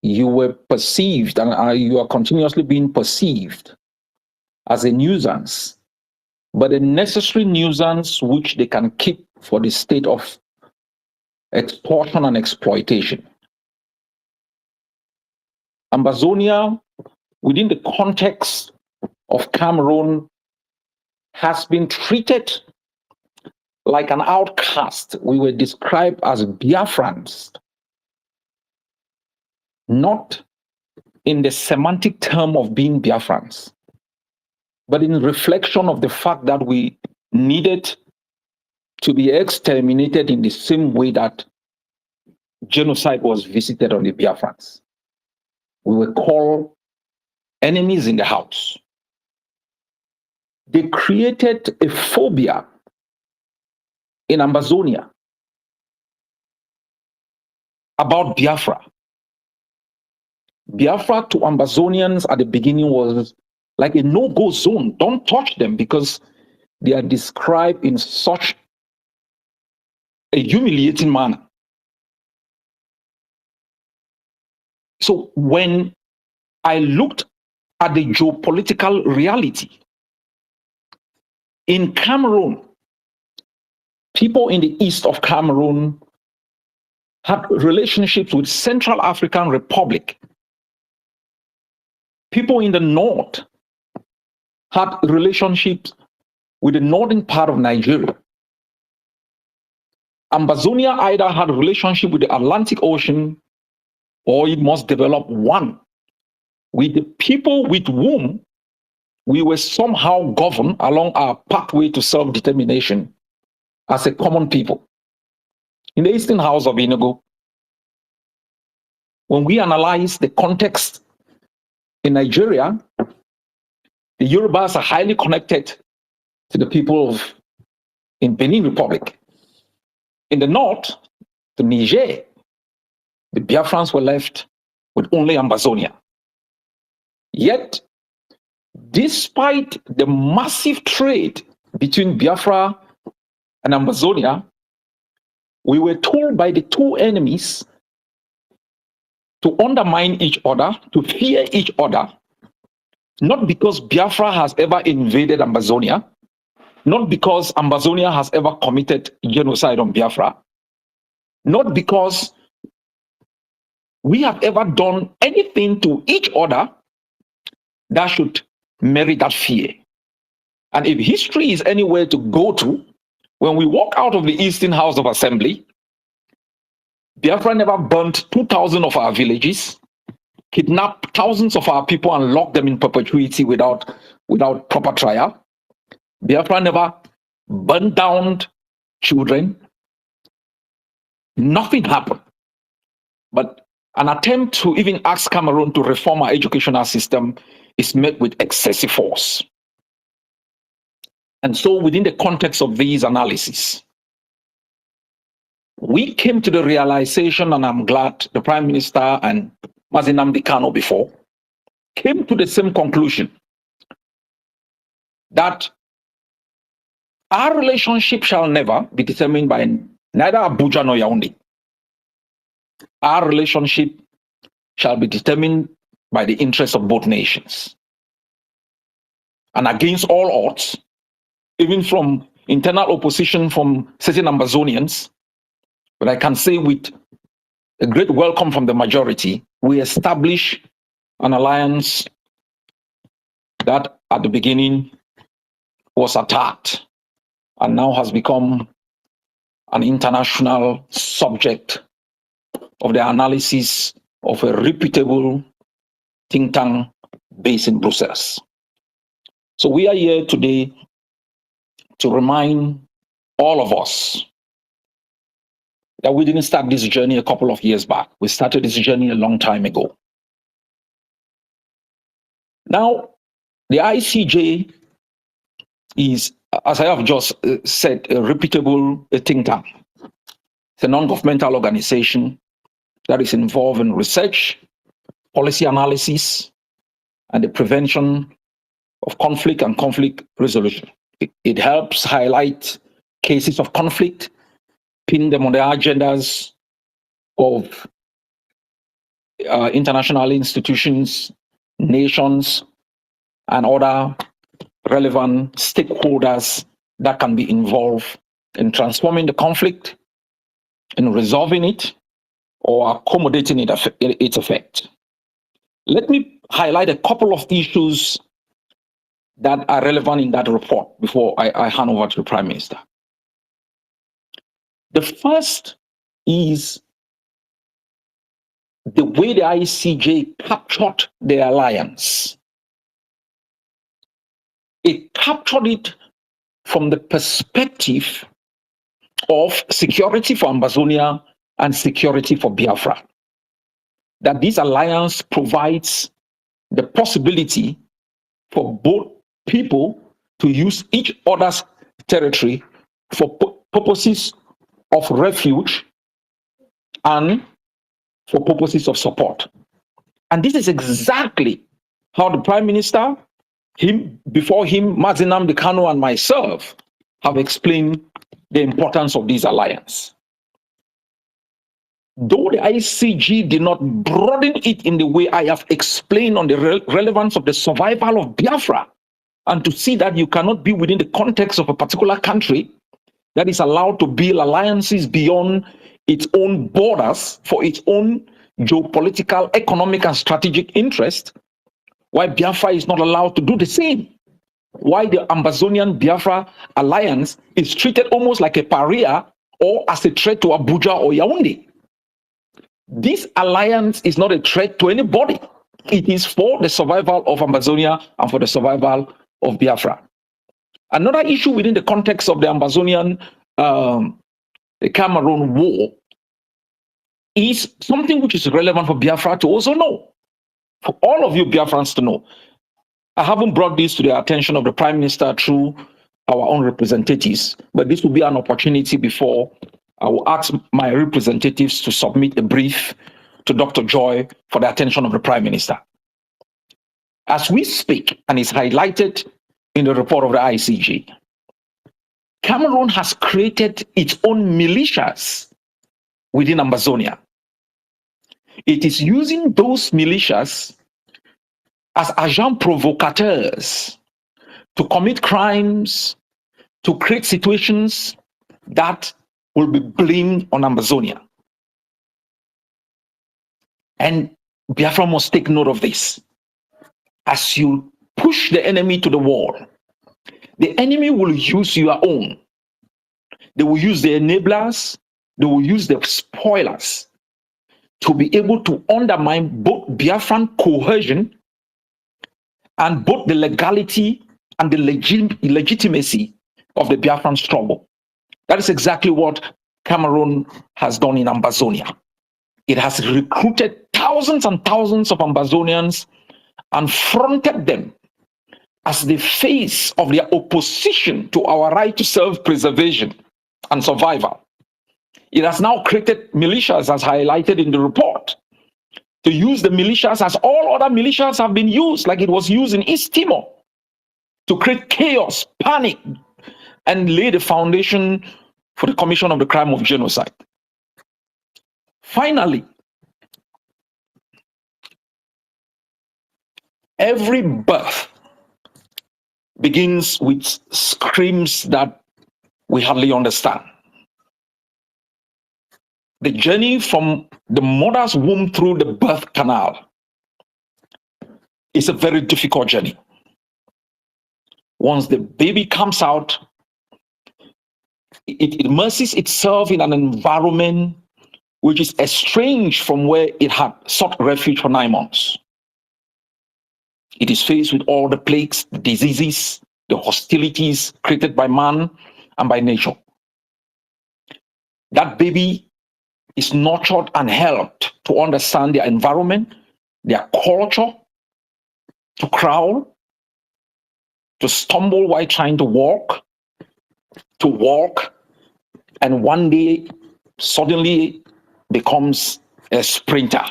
you were perceived, and you are continuously being perceived as a nuisance, but a necessary nuisance which they can keep for the state of extortion and exploitation. Ambazonia, within the context of Cameroon, has been treated like an outcast. We were described as Biafrans, not in the semantic term of being Biafrans, but in reflection of the fact that we needed to be exterminated in the same way that genocide was visited on the Biafrans. We were called enemies in the house. They created a phobia in Ambazonia about Biafra. Biafra to Ambazonians at the beginning was like a no-go zone. Don't touch them because they are described in such a humiliating manner. So when I looked at the geopolitical reality in Cameroon, people in the east of Cameroon had relationships with Central African Republic. People in the north had relationships with the northern part of Nigeria. Ambazonia either had a relationship with the Atlantic Ocean or it must develop one with the people with whom we were somehow governed along our pathway to self-determination as a common people. In the Eastern House of Enugu, when we analyze the context in Nigeria, the Yorubas are highly connected to the people in Benin Republic. In the north, to Niger, the Biafrans were left with only Ambazonia. Yet, despite the massive trade between Biafra and Ambazonia, we were told by the two enemies to undermine each other, to fear each other, not because Biafra has ever invaded Ambazonia, not because Ambazonia has ever committed genocide on Biafra, not because we have ever done anything to each other that should merit that fear. And if history is anywhere to go to, when we walk out of the Eastern House of Assembly, Biafra never burnt 2,000 of our villages, kidnapped thousands of our people and locked them in perpetuity without proper trial. Biafra never burned down children. Nothing happened. But an attempt to even ask Cameroon to reform our educational system is met with excessive force. And so within the context of these analyses, we came to the realization, and I'm glad the Prime Minister and Mazi Nnamdi Kanu before came to the same conclusion, that our relationship shall never be determined by neither Abuja nor Yaoundé. Our relationship shall be determined by the interests of both nations. And against all odds, even from internal opposition from certain Ambazonians, but I can say with a great welcome from the majority, we establish an alliance that at the beginning was attacked and now has become an international subject of the analysis of a reputable think tank based in Brussels. So we are here today to remind all of us that we didn't start this journey a couple of years back. We started this journey a long time ago. Now, the ICG is, as I have just said, a reputable think tank. It's a non-governmental organization that is involved in research, policy analysis, and the prevention of conflict and conflict resolution. It helps highlight cases of conflict, pin them on the agendas of international institutions, nations, and other relevant stakeholders that can be involved in transforming the conflict, in resolving it, or accommodating its effect. Let me highlight a couple of issues that are relevant in that report before I hand over to the Prime Minister. The first is the way the ICJ captured the alliance. It captured it from the perspective of security for Ambazonia and security for Biafra. That this alliance provides the possibility for both people to use each other's territory for purposes of refuge and for purposes of support. And this is exactly how the Prime Minister, before him, Mazi Nnamdi Kanu, and myself have explained the importance of this alliance. Though the ICG did not broaden it in the way I have explained on the relevance of the survival of Biafra, and to see that you cannot be within the context of a particular country that is allowed to build alliances beyond its own borders for its own geopolitical, economic, and strategic interest, why Biafra is not allowed to do the same. Why the Ambazonian Biafra alliance is treated almost like a pariah or as a threat to Abuja or Yaoundé. This alliance is not a threat to anybody. It is for the survival of Ambazonia and for the survival of Biafra. Another issue within the context of the Ambazonian Cameroon war is something which is relevant for Biafra to also know, for all of you Biafrans to know. I haven't brought this to the attention of the Prime Minister through our own representatives, but this will be an opportunity before I will ask my representatives to submit a brief to Dr. Joy for the attention of the Prime Minister. As we speak, and it's highlighted in the report of the ICG, Cameroon has created its own militias within Ambazonia. It is using those militias as agents provocateurs to commit crimes, to create situations that will be blamed on Ambazonia. And Biafra must take note of this. As you push the enemy to the wall, the enemy will use your own. They will use the enablers, they will use the spoilers to be able to undermine both Biafran cohesion and both the legality and the legitimacy of the Biafran struggle. That is exactly what Cameroon has done in Ambazonia. It has recruited thousands and thousands of Ambazonians and fronted them as the face of their opposition to our right to self-preservation and survival. It has now created militias, as highlighted in the report, to use the militias as all other militias have been used, like it was used in East Timor, to create chaos, panic, and lay the foundation for the commission of the crime of genocide. Finally, every birth begins with screams that we hardly understand. The journey from the mother's womb through the birth canal is a very difficult journey. Once the baby comes out, it immerses itself in an environment which is estranged from where it had sought refuge for 9 months. It is faced with all the plagues, the diseases, the hostilities created by man and by nature. That baby is nurtured and helped to understand their environment, their culture, to crawl, to stumble while trying to walk, and one day suddenly becomes a sprinter.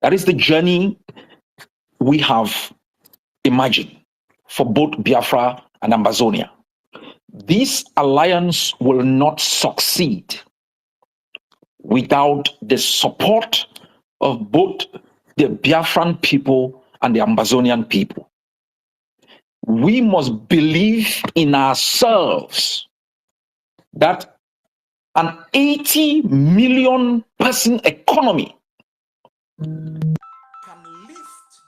That is the journey we have imagined for both Biafra and Ambazonia. This alliance will not succeed without the support of both the Biafran people and the Ambazonian people. We must believe in ourselves that an 80 million person economy can lift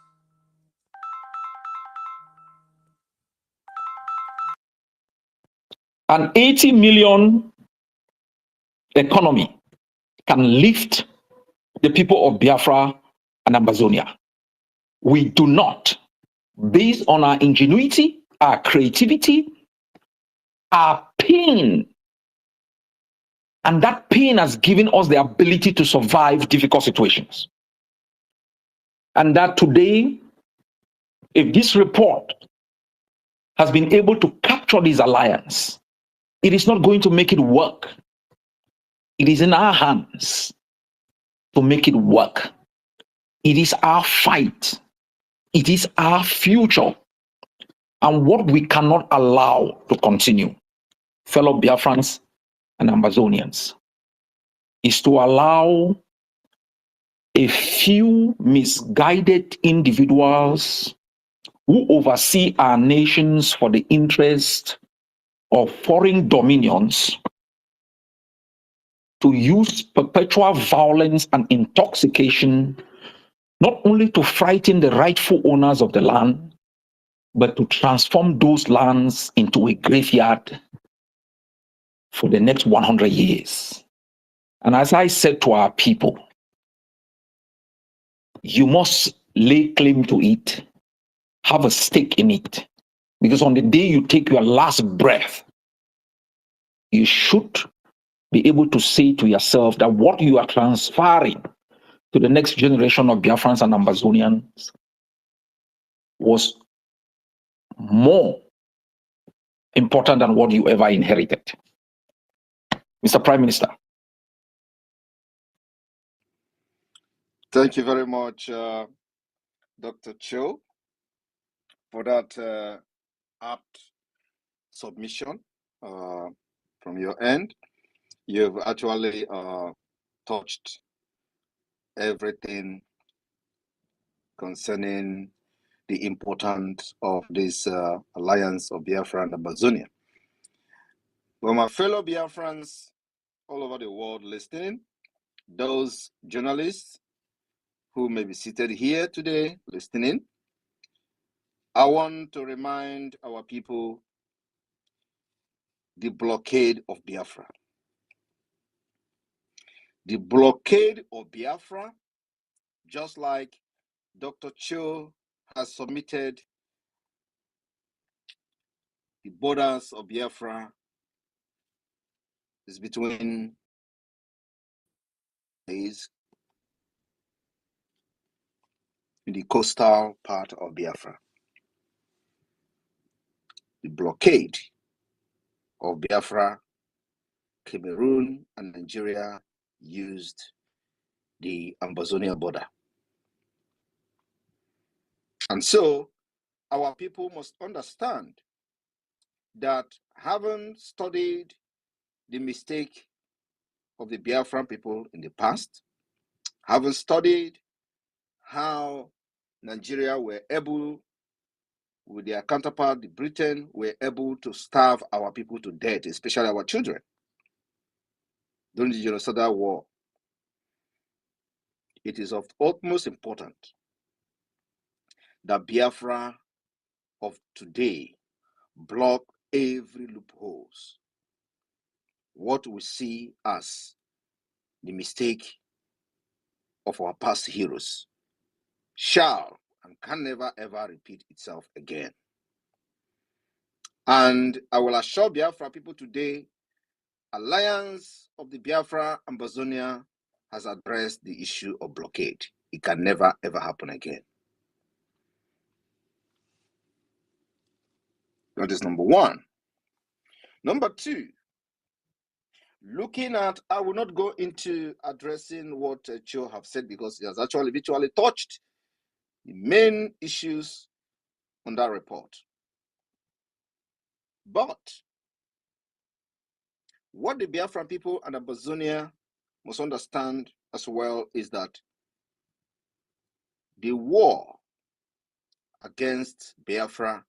an 80 million economy can lift the people of Biafra and Ambazonia. We do not, based on our ingenuity, our creativity, our pain, and that pain has given us the ability to survive difficult situations. And that today, if this report has been able to capture this alliance, it is not going to make it work. It is in our hands to make it work. It is our fight. It is our future. And what we cannot allow to continue, fellow Biafrans and Ambazonians, is to allow a few misguided individuals who oversee our nations for the interest of foreign dominions to use perpetual violence and intoxication, not only to frighten the rightful owners of the land, but to transform those lands into a graveyard for the next 100 years. And as I said to our people, you must lay claim to it, have a stake in it, because on the day you take your last breath, you should be able to say to yourself that what you are transferring to the next generation of Biafrans and Ambazonians was more important than what you ever inherited. Mr. Prime Minister. Thank you very much, Dr. Cho, for that apt submission from your end. You've actually touched everything concerning the importance of this alliance of Biafra and Ambazonia. Well, my fellow Biafrans all over the world listening, those journalists who may be seated here today listening, I want to remind our people the blockade of Biafra. The blockade of Biafra, just like Dr. Cho has submitted the borders of Biafra, is between these in the coastal part of Biafra. The blockade of Biafra, Cameroon and Nigeria used the Ambazonia border. And so our people must understand that having studied the mistake of the Biafran people in the past, having studied how Nigeria were able, with their counterpart, the Britain, were able to starve our people to death, especially our children, during the genocidal war, it is of utmost importance that Biafra of today block every loopholes. What we see as the mistake of our past heroes shall and can never ever repeat itself again. And I will assure Biafra people today, Alliance of the Biafra Ambazonia has addressed the issue of blockade. It can never ever happen again. That is number one. Number two, looking at, I will not go into addressing what Cho have said because he has actually virtually touched the main issues on that report. But what the Biafran people and Ambazonia must understand as well is that the war against Biafra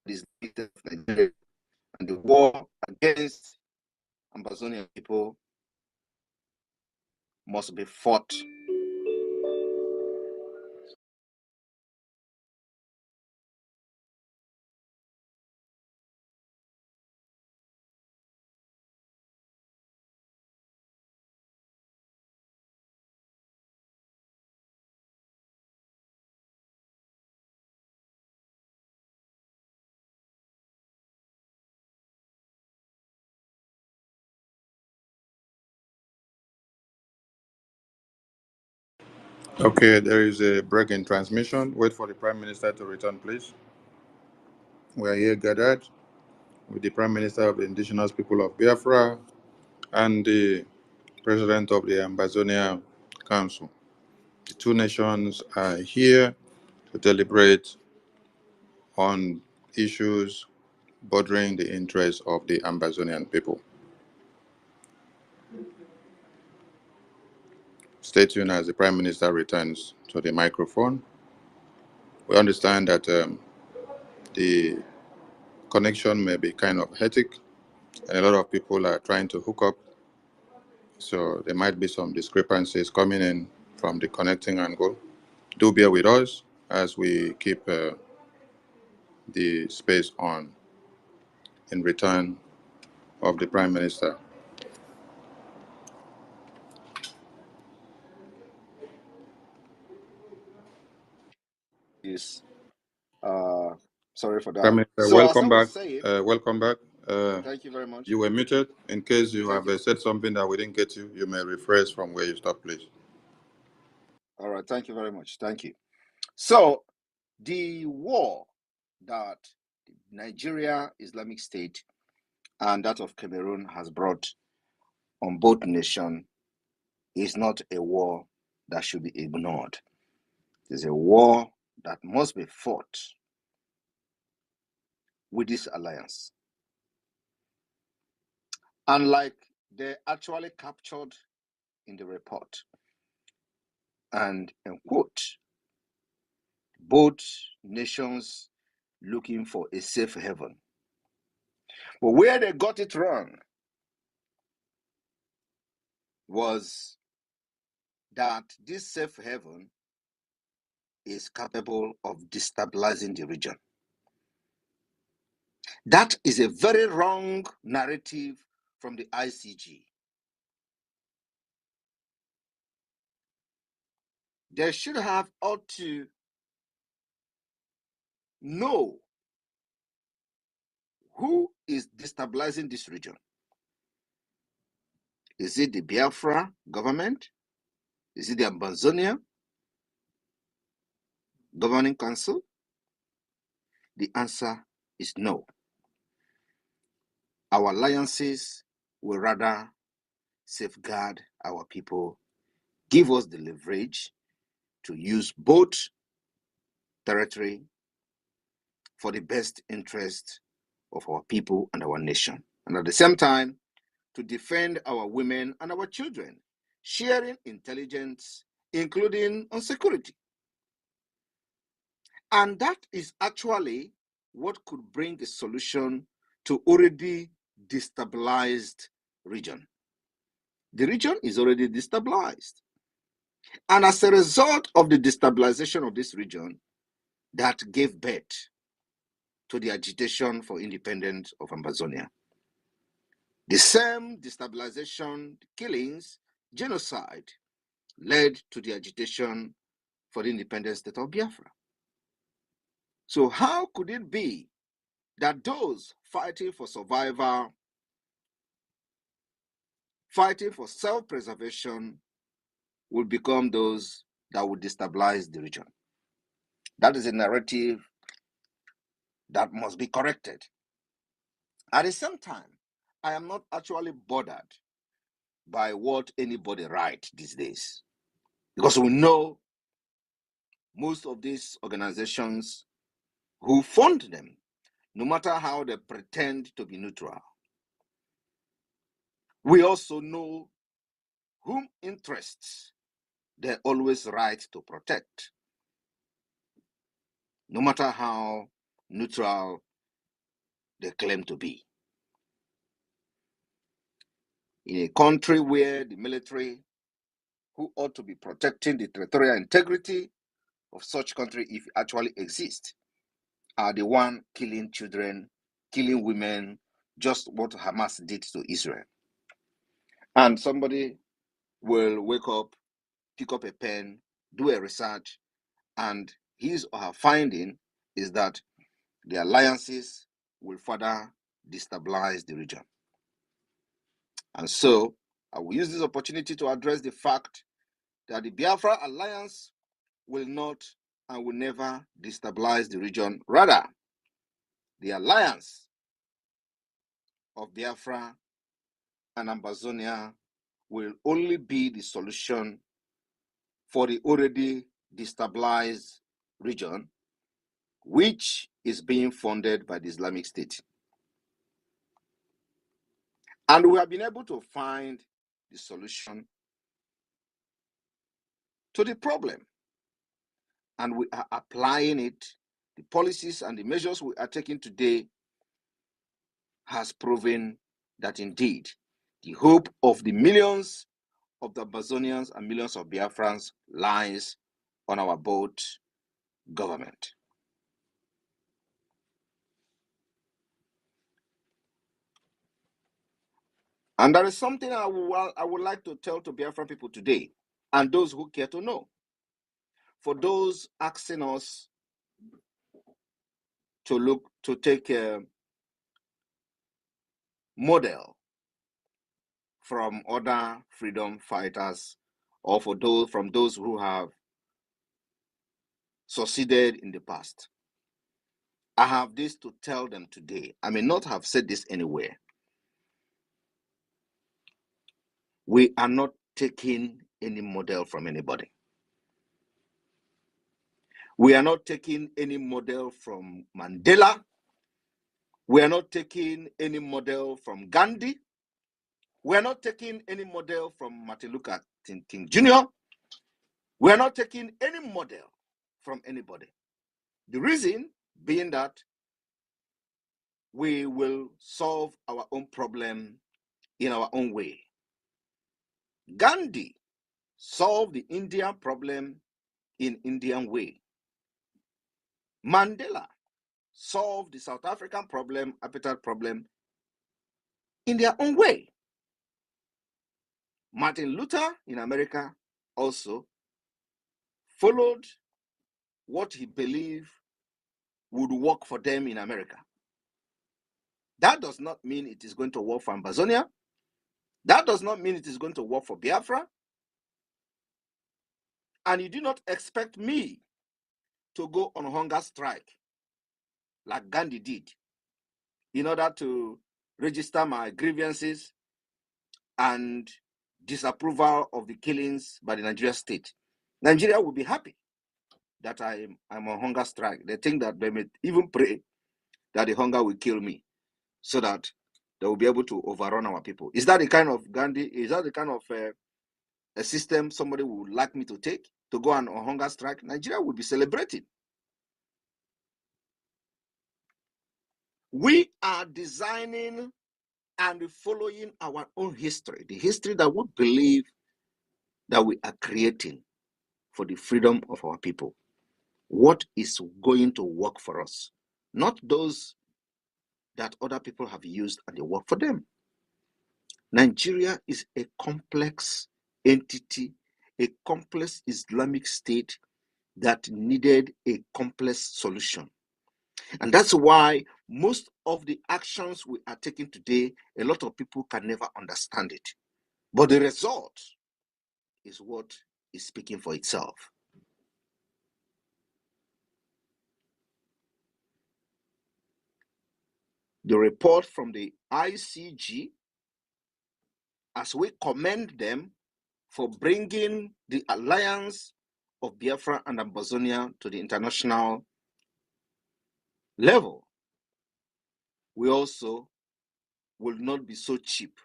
is Nigeria, and the war against Ambazonia people must be fought. Okay, there is a break in transmission. Wait for the Prime Minister to return, please. We are here gathered with the Prime Minister of the Indigenous People of Biafra and the President of the Ambazonia Council. The two nations are here to deliberate on issues bordering the interests of the Ambazonian people. Stay tuned as the Prime Minister returns to the microphone. We understand that the connection may be kind of hectic, and a lot of people are trying to hook up, so there might be some discrepancies coming in from the connecting angle. Do bear with us as we keep the space on in return of the Prime Minister. Yes. Sorry for Prime that. Minister, So as I welcome was back. saying, Welcome back. thank you very much. You were muted. In case you Thank have you. said something that we didn't get you, you may rephrase from where you stopped, please. All right. Thank you very much. Thank you. So the war that Nigeria Islamic State and that of Cameroon has brought on both nations is not a war that should be ignored. It is a war that must be fought with this alliance. And like they actually captured in the report, and quote, both nations looking for a safe haven. But where they got it wrong was that this safe haven is capable of destabilizing the region. That is a very wrong narrative from the ICG. They should have ought to know who is destabilizing this region. Is it the Biafra government? Is it the Ambazonia governing council? The answer is no. Our alliances will rather safeguard our people, give us the leverage to use both territory for the best interest of our people and our nation. And at the same time, to defend our women and our children, sharing intelligence, including on security. And that is actually what could bring a solution to already destabilized region. The region is already destabilized. And as a result of the destabilization of this region, that gave birth to the agitation for independence of Ambazonia. The same destabilization, killings, genocide led to the agitation for the independent state of Biafra. So how could it be that those fighting for survival, fighting for self-preservation, will become those that will destabilize the region? That is a narrative that must be corrected. At the same time, I am not actually bothered by what anybody writes these days, because we know most of these organizations who fund them, no matter how they pretend to be neutral. We also know whom interests they always write to protect. no matter how neutral they claim to be. In a country where the military, who ought to be protecting the territorial integrity of such country if it actually exists, are the one killing children, killing women, just what Hamas did to Israel. And somebody will wake up, pick up a pen, do a research, and his or her finding is that the alliances will further destabilize the region. And so I will use this opportunity to address the fact that the Biafra alliance will not and will never destabilize the region. Rather, the alliance of Biafra and Ambazonia will only be the solution for the already destabilized region, which is being funded by the Islamic State. And we have been able to find the solution to the problem. And we are applying it. The policies and the measures we are taking today has proven that indeed the hope of the millions of the Ambazonians and millions of Biafrans lies on our boat government. And there is something I would like to tell to Biafran people today, and those who care to know. For those asking us to take a model from other freedom fighters, or from those who have succeeded in the past, I have this to tell them today. I may not have said this anywhere. We are not taking any model from anybody. We are not taking any model from Mandela. We are not taking any model from Gandhi. We are not taking any model from Martin Luther King Jr. We are not taking any model from anybody. The reason being that we will solve our own problem in our own way. Gandhi solved the Indian problem in Indian way. Mandela solved the South African problem, apartheid problem, in their own way. Martin Luther in America also followed what he believed would work for them in America. That does not mean it is going to work for Ambazonia. That does not mean it is going to work for Biafra. And you do not expect me to go on hunger strike like Gandhi did in order to register my grievances and disapproval of the killings by the Nigerian state. Nigeria will be happy that I'm on hunger strike. They think that they may even pray that the hunger will kill me so that they will be able to overrun our people. Is that the kind of Gandhi? Is that the kind of a system somebody would like me to take, to go on hunger strike? Nigeria will be celebrating. We are designing and following our own history, the history that we believe that we are creating for the freedom of our people. What is going to work for us, not those that other people have used and they work for them. Nigeria is a complex entity, a complex Islamic state that needed a complex solution. And that's why most of the actions we are taking today, a lot of people can never understand it. But the result is what is speaking for itself. The report from the ICG, as we commend them for bringing the alliance of Biafra and Ambazonia to the international level, we also will not be so cheap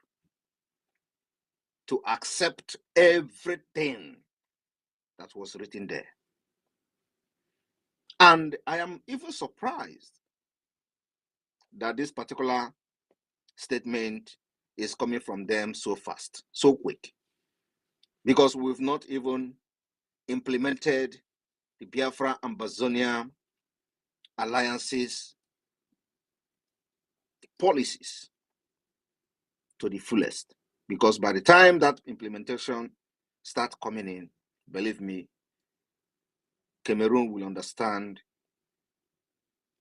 to accept everything that was written there. And I am even surprised that this particular statement is coming from them so fast, so quick, because we've not even implemented the Biafra Ambazonia alliances policies to the fullest. Because by the time that implementation starts coming in, believe me, Cameroon will understand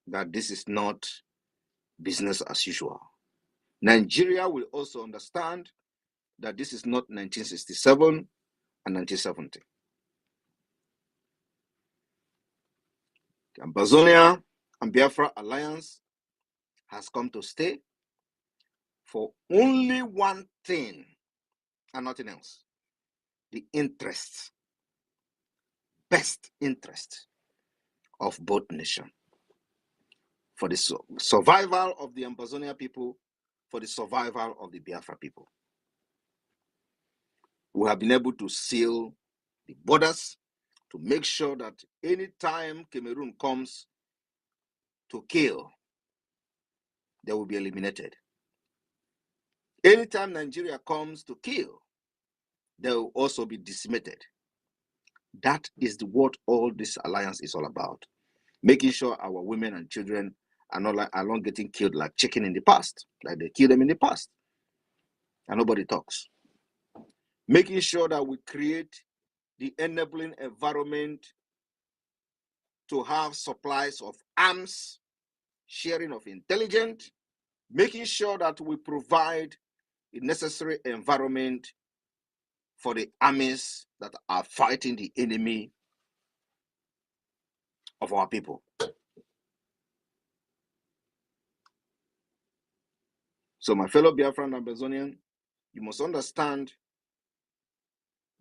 that this is not business as usual. Nigeria will also understand that this is not 1967 and 1970. The Ambazonia and Biafra alliance has come to stay for only one thing and nothing else: the interests, best interest of both nations, for the survival of the Ambazonia people, for the survival of the Biafra people. We have been able to seal the borders to make sure that anytime Cameroon comes to kill, they will be eliminated. Anytime Nigeria comes to kill, they will also be decimated. That is what all this alliance is all about. Making sure our women and children are not getting killed like chicken in the past, like they killed them in the past, and nobody talks. Making sure that we create the enabling environment to have supplies of arms, sharing of intelligence, making sure that we provide the necessary environment for the armies that are fighting the enemy of our people. So my fellow Biafran and Ambazonian, you must understand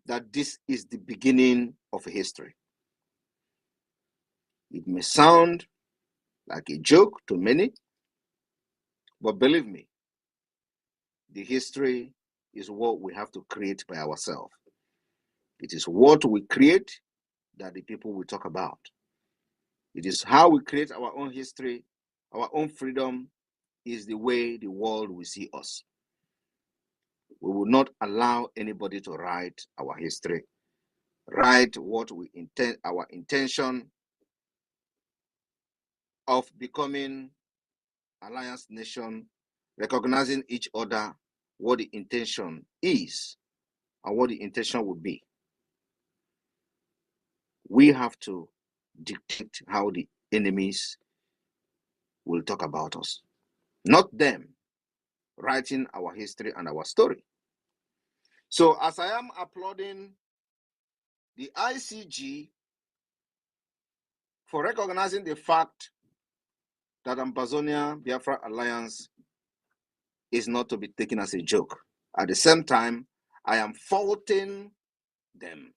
that this is the beginning of a history. It may sound like a joke to many, but believe me, the history is what we have to create by ourselves. It is what we create that the people will talk about. It is how we create our own history, our own freedom is the way the world will see us. We will not allow anybody to write our history, write what we intend, our intention of becoming alliance nation, recognizing each other, what the intention is and what the intention would be. We have to dictate how the enemies will talk about us, not them writing our history and our story. So as I am applauding the ICG for recognizing the fact that Ambazonia Biafra Alliance is not to be taken as a joke, at the same time, I am faulting them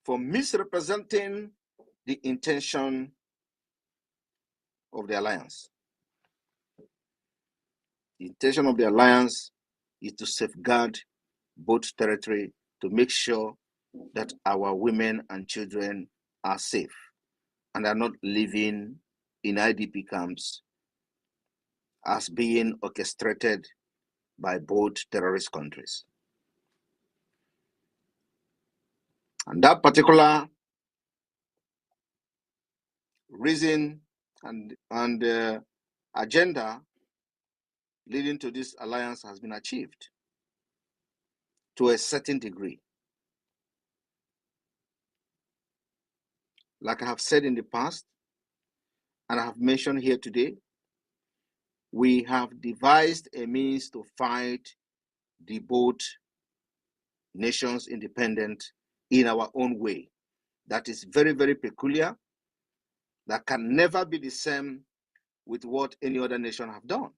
for misrepresenting the intention of the alliance. The intention of the alliance is to safeguard both territory, to make sure that our women and children are safe and are not living in IDP camps as being orchestrated by both terrorist countries. And that particular reason and agenda leading to this alliance has been achieved to a certain degree. Like I have said in the past, and I have mentioned here today, we have devised a means to fight the both nations independent in our own way. That is very, very peculiar. That can never be the same with what any other nation have done.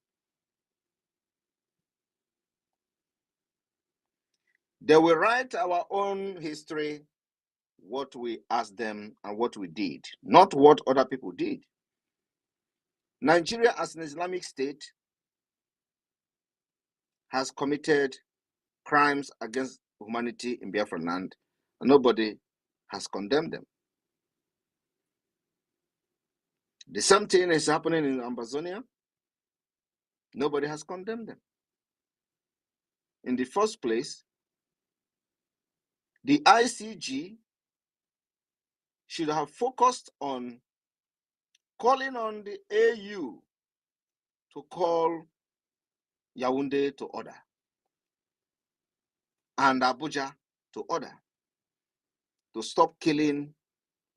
They will write our own history, what we asked them and what we did, not what other people did. Nigeria as an Islamic state has committed crimes against humanity in Biafra land Nobody has condemned them. The same thing is happening in Ambazonia. Nobody has condemned them. In the first place, the ICG should have focused on calling on the AU to call Yaoundé to order and Abuja to order to stop killing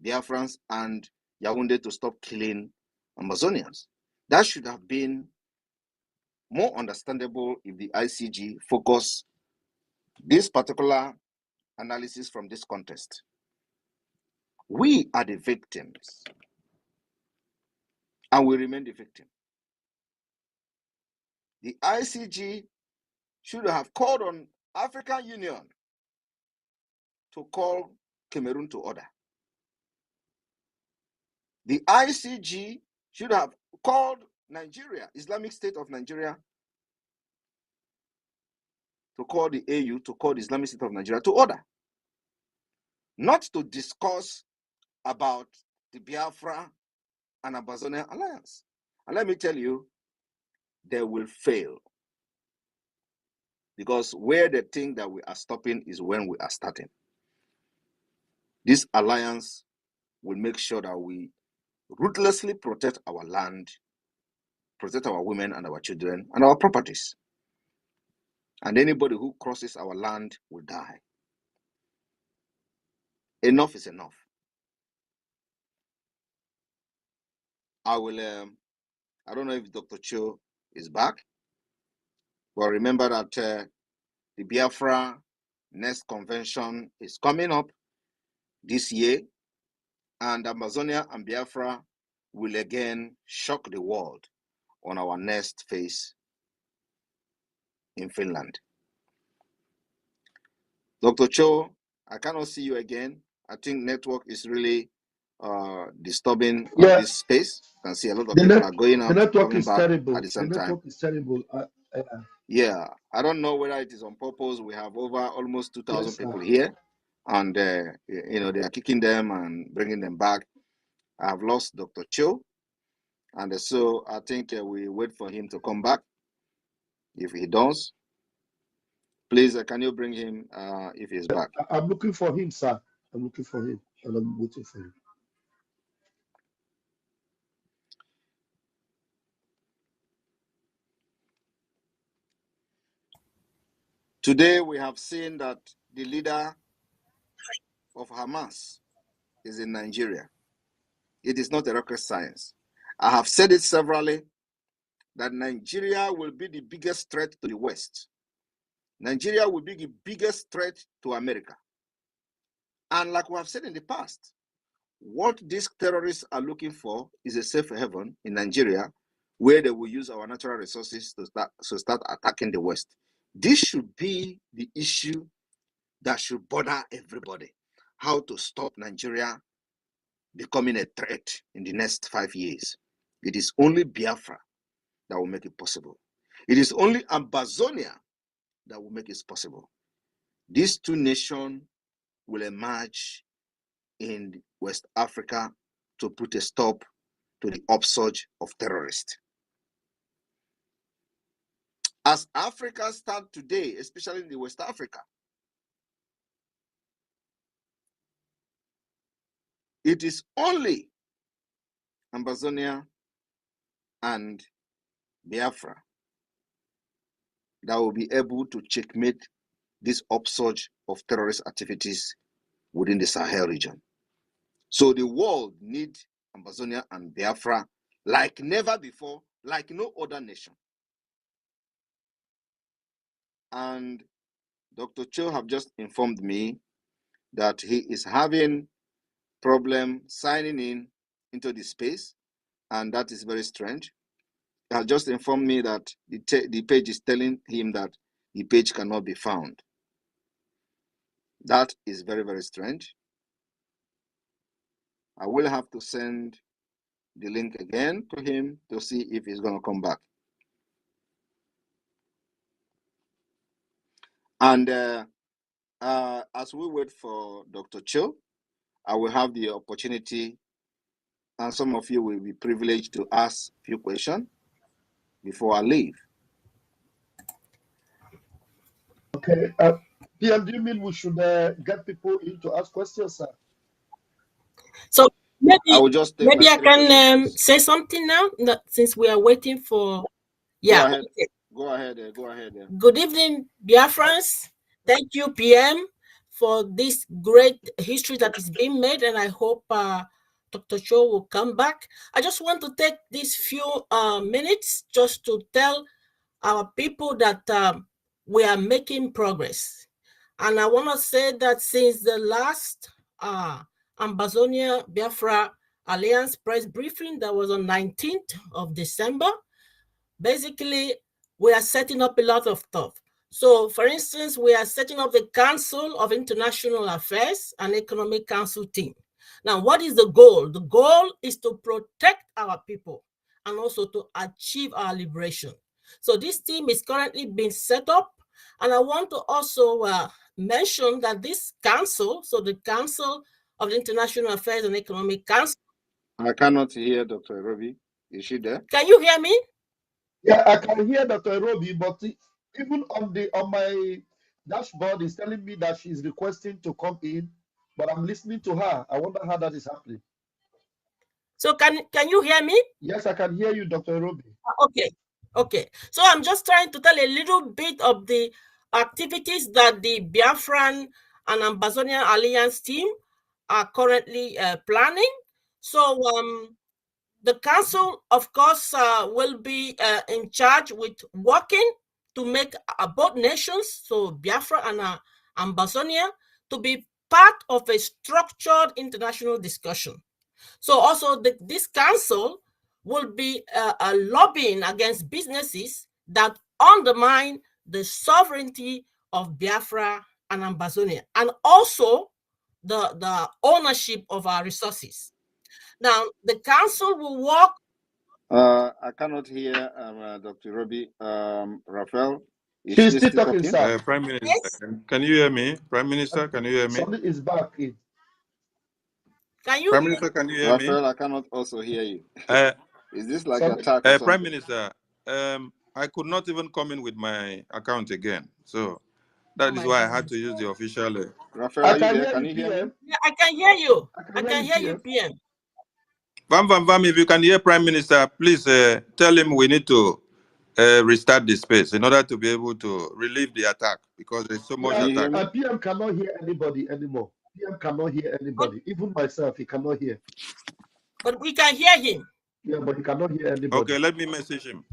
Biafrans and Yaoundé to stop killing Amazonians. That should have been more understandable if the ICG focused this particular analysis from this context. We are the victims, and we remain the victim. The ICG should have called on African Union to call Cameroon to order. The ICG should have called Nigeria, Islamic State of Nigeria, to call the AU, to call the Islamic State of Nigeria to order. Not to discuss about the Biafra and Ambazonia alliance. And let me tell you, they will fail. Because where they think that we are stopping is when we are starting. This alliance will make sure that we ruthlessly protect our land, protect our women and our children and our properties. And anybody who crosses our land will die. Enough is enough. I don't know if Dr. Cho is back, but remember that the Biafra next convention is coming up this year, and Amazonia and Biafra will again shock the world on our next phase in Finland. Dr. Cho, I cannot see you again. I think network is really disturbing this space. You can see a lot of people are going out, the network coming is back terrible. at the same time. Network is terrible. Yeah, I don't know whether it is on purpose. We have over almost 2,000 Yes, people here, and they are kicking them and bringing them back. I've lost Dr. Cho, and so I think we wait for him to come back. If he does, please, can you bring him if he's back? I'm looking for him, sir. I'm looking for him, and I'm waiting for him. Today, we have seen that the leader of Hamas is in Nigeria. It is not a rocket science. I have said it severally that Nigeria will be the biggest threat to the West. Nigeria will be the biggest threat to America. And like we have said in the past, what these terrorists are looking for is a safe haven in Nigeria where they will use our natural resources to start attacking the West. This should be the issue that should bother everybody. How to stop Nigeria becoming a threat in the next 5 years. It is only Biafra that will make it possible. It is only Ambazonia that will make it possible. These two nations will emerge in West Africa to put a stop to the upsurge of terrorists. As Africa stands today, especially in the West Africa, it is only Ambazonia and Biafra that will be able to checkmate this upsurge of terrorist activities within the Sahel region. So the world needs Ambazonia and Biafra like never before, like no other nation. And Dr. Cho have just informed me that he is having problem signing into the space, and that is very strange. He has just informed me that the page is telling him that the page cannot be found. That is very, very strange. I will have to send the link again to him to see if he's going to come back. And as we wait for Dr. Cho, I will have the opportunity, and some of you will be privileged to ask a few questions before I leave. Okay. PM, do you mean we should get people in to ask questions, sir? So I maybe will just take I three questions, can please. say something now, since we are waiting for. Yeah. Go ahead. Okay. Go ahead. Go ahead. Good evening, Biafrans. Thank you, PM, for this great history that is being made, and I hope Dr. Cho will come back. I just want to take these few minutes just to tell our people that we are making progress. And I want to say that since the last Ambazonia Biafra Alliance press briefing that was on 19th of December, basically, we are setting up a lot of stuff. So, for instance, we are setting up the Council of International Affairs and Economic Council team. Now, what is the goal? The goal is to protect our people and also to achieve our liberation. So this team is currently being set up. And I want to also mention that this council, so the Council of the International Affairs and Economic Council. I cannot hear Dr. Robi. Is she there? Can you hear me? Yeah, I can hear Dr. Robi, but even on my dashboard is telling me that she's requesting to come in, but I'm listening to her. I wonder how that is happening. So can you hear me? Yes, I can hear you, Dr. Robi. Okay. So I'm just trying to tell a little bit of the activities that the Biafran and Ambazonia Alliance team are currently planning. So the council, of course, will be in charge with working to make both nations, so Biafra and Ambazonia, to be part of a structured international discussion. So also this council will be lobbying against businesses that undermine the sovereignty of Biafra and Ambazonia, and also the ownership of our resources. Now, the council will work. I cannot hear Dr. Robi. Raphael, is She's she still still talking, sir. Prime Minister, Yes? can you hear me? Prime Minister, can you hear me? Somebody is back in. Can you Prime hear? Minister, can you hear me? Raphael, I cannot also hear you. Is this like Somebody- attack or Prime something? Minister, I could not even come in with my account again. So that is why I had to use the official. Raphael, I are you can there? hear Can you, you hear me? PM. Yeah, I can hear you. I can hear you, PM. Vam, if you can hear Prime Minister, please tell him we need to restart the space in order to be able to relieve the attack because there's so much Can you hear attack. me? PM cannot hear anybody anymore. PM cannot hear anybody. Even myself, he cannot hear. But we can hear him. Yeah, but he cannot hear anybody. Okay, let me message him.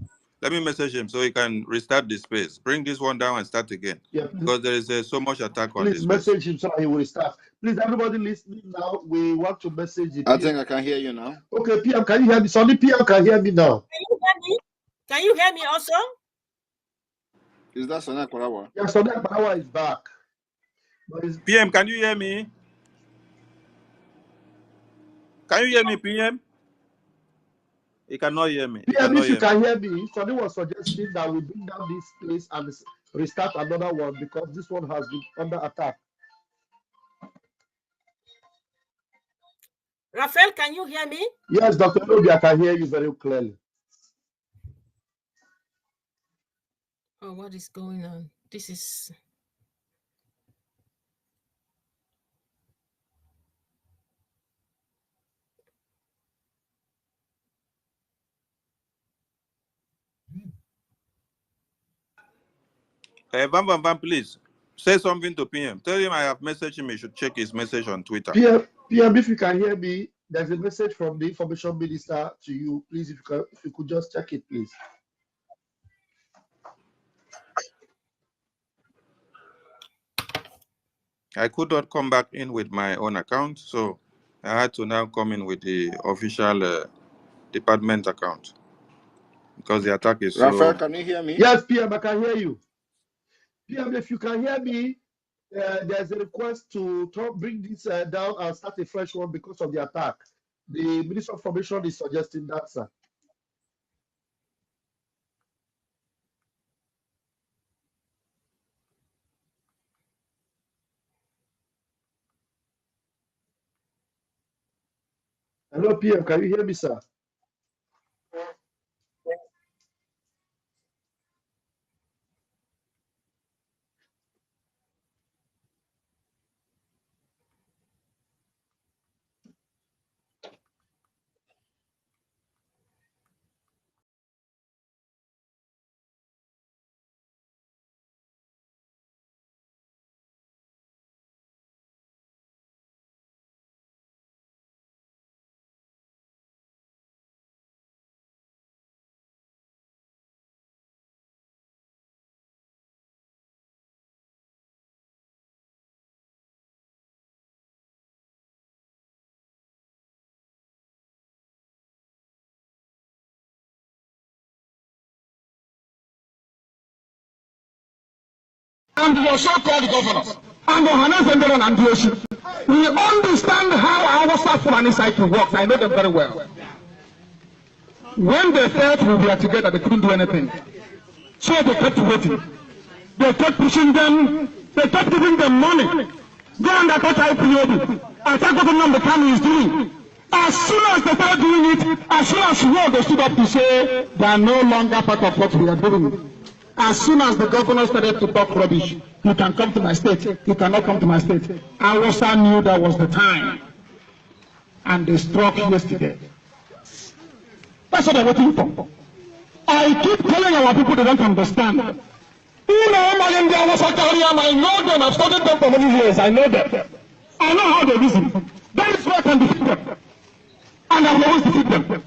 Let me message him so he can restart the space. Bring this one down and start again. Yeah, Because there is so much attack on please this space. message him so he will start. Please, everybody listening now, we want to message the I PM. think I can hear you now. Okay, PM, can you hear me? Sonny PM can hear me now. Can you hear me? Can you hear me also? Is that Sonia Korawa? Yeah, Sonny Power is back. PM, can you hear me? Can you hear me, PM? He cannot hear me. PM, if you can hear me, Sonny was suggesting that we bring down this place and restart another one because this one has been under attack. Raphael, can you hear me? Yes, Dr. Obi, I can hear you very clearly. Oh, what is going on? This is... Vam, please. Say something to PM. Tell him I have messaged him. He should check his message on Twitter. PM, if you can hear me, there's a message from the Information Minister to you. Please, if you could just check it, please. I could not come back in with my own account, so I had to now come in with the official department account because the attack is Raphael, so... can you hear me? Yes, PM, I can hear you. PM, if you can hear me, there's a request to bring this down and start a fresh one because of the attack. The Minister of Information is suggesting that, sir. Hello, PM. Can you hear me, sir? And your so-called governors, and we understand how our Fulani cycle works. I know them very well. When they felt we were together, they couldn't do anything. So they kept waiting. They kept pushing them. They kept giving them money. Go and touch IPOB. Attack what the Kanu is doing. As soon as they started doing it, as soon as they stood up to say they are no longer part of what we are doing. As soon as the governor started to talk rubbish, you can come to my state, you cannot come to my state. Awasa knew that was the time. And they struck yesterday. That's what they're waiting for. I keep telling our people they don't understand. I know them, I've studied them for many years, I know them. I know how they reason. That is why I can defeat them. And I will always defeat them.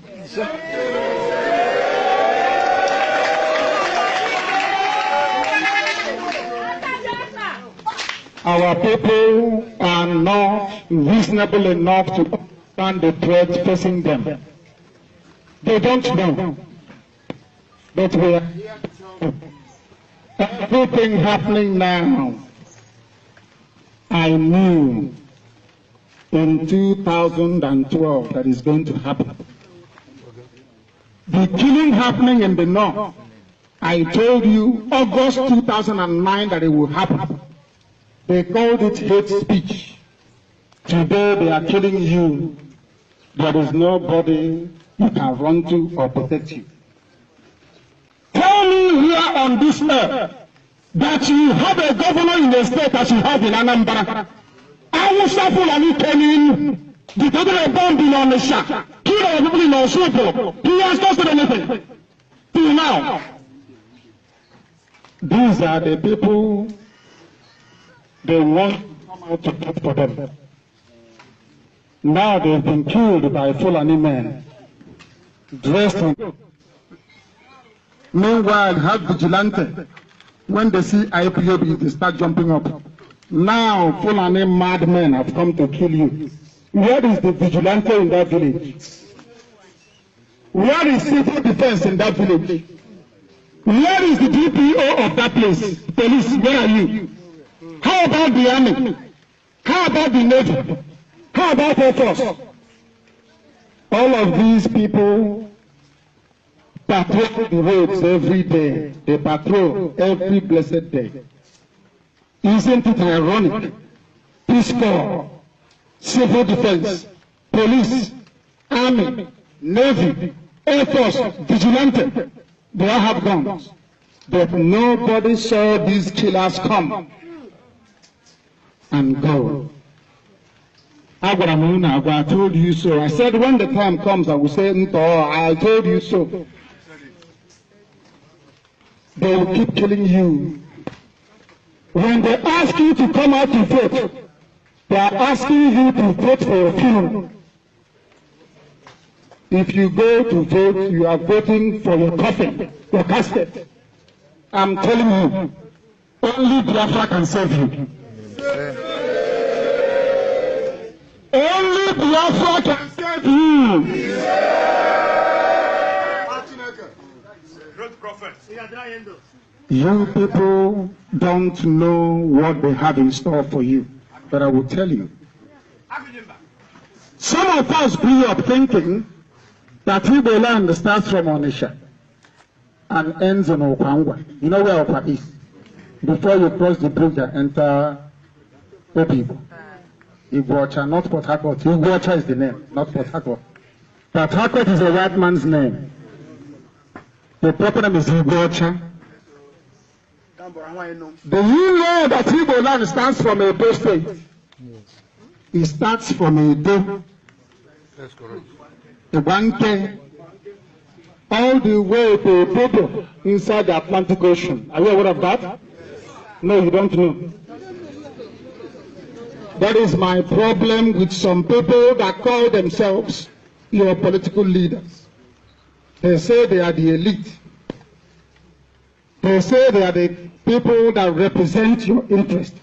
Our people are not reasonable enough to understand the threat facing them. They don't know. But we are here to tell them. Everything happening now, I knew in 2012 that is going to happen. The killing happening in the north, I told you August 2009 that it will happen. They called it hate speech. Today they are killing you. There is nobody you can run to or protect you. Tell me here on this earth that you have a governor in the state as you have in Anambra. Awusa Fulani came in, detonated a bomb in Onisha, killed our people in Osogbo. He has not done anything. Till now. These are the people they want to come out to fight for them. Now they've been killed by Fulani men, dressed in. Meanwhile, have vigilante. When they see IPOB, they start jumping up. Now, Fulani madmen have come to kill you. Where is the vigilante in that village? Where is civil defense in that village? Where is the DPO of that place? Police, where are you? How about the army? How about the navy? How about Air Force? All of these people patrol the roads every day. They patrol every blessed day. Isn't it ironic? Peace Corps, civil defense, police, army, navy, Air Force, vigilante, they all have guns. But nobody saw these killers come and go. I told you so. I said when the time comes, I will say, I told you so. They will keep killing you. When they ask you to come out to vote, they are asking you to vote for a funeral. If you go to vote, you are voting for your coffin, your casket. I'm telling you, only Biafra can save you. Only Biafra can save you. You people don't know what they have in store for you, but I will tell you. Some of us grew up thinking that Igbo land starts from Onisha and ends in Okwangwa. You know where Okwa is? Before you cross the bridge and enter Obibo. Iguacha, not Port Harcourt. Iguacha is the name, not Port Harcourt. that Harcourt is a white man's name. The proper name is Igocha. Do you know that Igbo land stands from a Edo state? It starts from Edo. That's correct. Banke, all the way to Bodo inside the Atlantic Ocean. Are you aware of that? No, you don't know. That is my problem with some people that call themselves your political leaders. They say they are the elite. They say they are the people that represent your interest.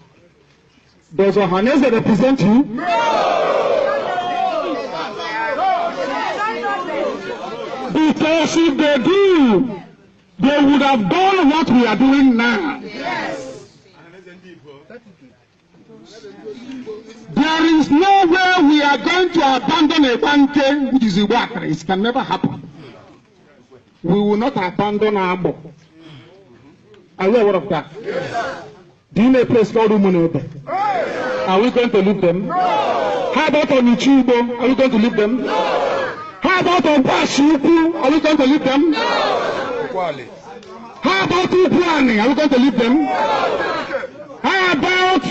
Does Ohanese represent you? No! Because if they do, they would have done what we are doing now. Yes. There is no way we are going to abandon a bank which is a worker. It can never happen. We will not abandon Abo. Are you aware of that? Yes. Do you know a place called Umunebe? Are we going to leave them? No. How about Onichibo? Are we going to leave them? No. How about Obashuku? Are we going to leave them? No. How about Upuani? Are we going to leave them? No. How about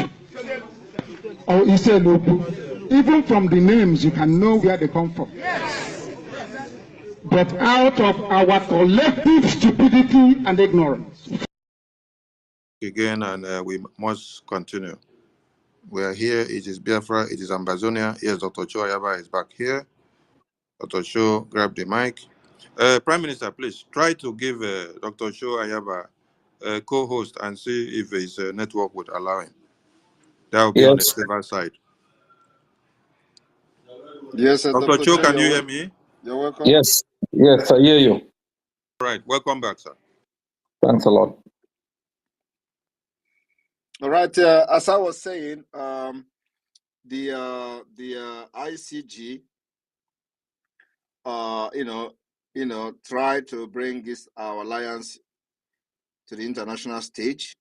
Iselupu? Even from the names, you can know where they come from. Yes. But out of our collective stupidity and ignorance. Again, and we must continue. We are here. It is Biafra. It is Ambazonia. Yes, Dr. Cho Ayaba is back here. Dr. Cho, grab the mic. Prime Minister, please try to give Dr. Cho Ayaba a co-host and see if his network would allow him. That will be on the safer side. Yes, Dr. Cho, can you hear me? You're welcome. Yes, yes, I hear you. All right, welcome back, sir. Thanks a lot. All right, as I was saying, the ICG, try to bring our alliance to the international stage,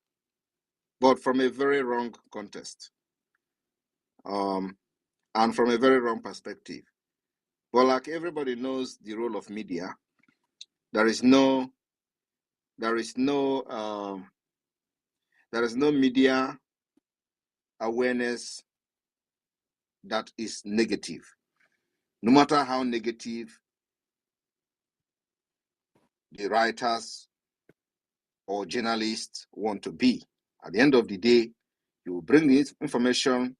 but from a very wrong context, and from a very wrong perspective. But like everybody knows, the role of media, there is no media awareness that is negative. No matter how negative the writers or journalists want to be, at the end of the day, you will bring this information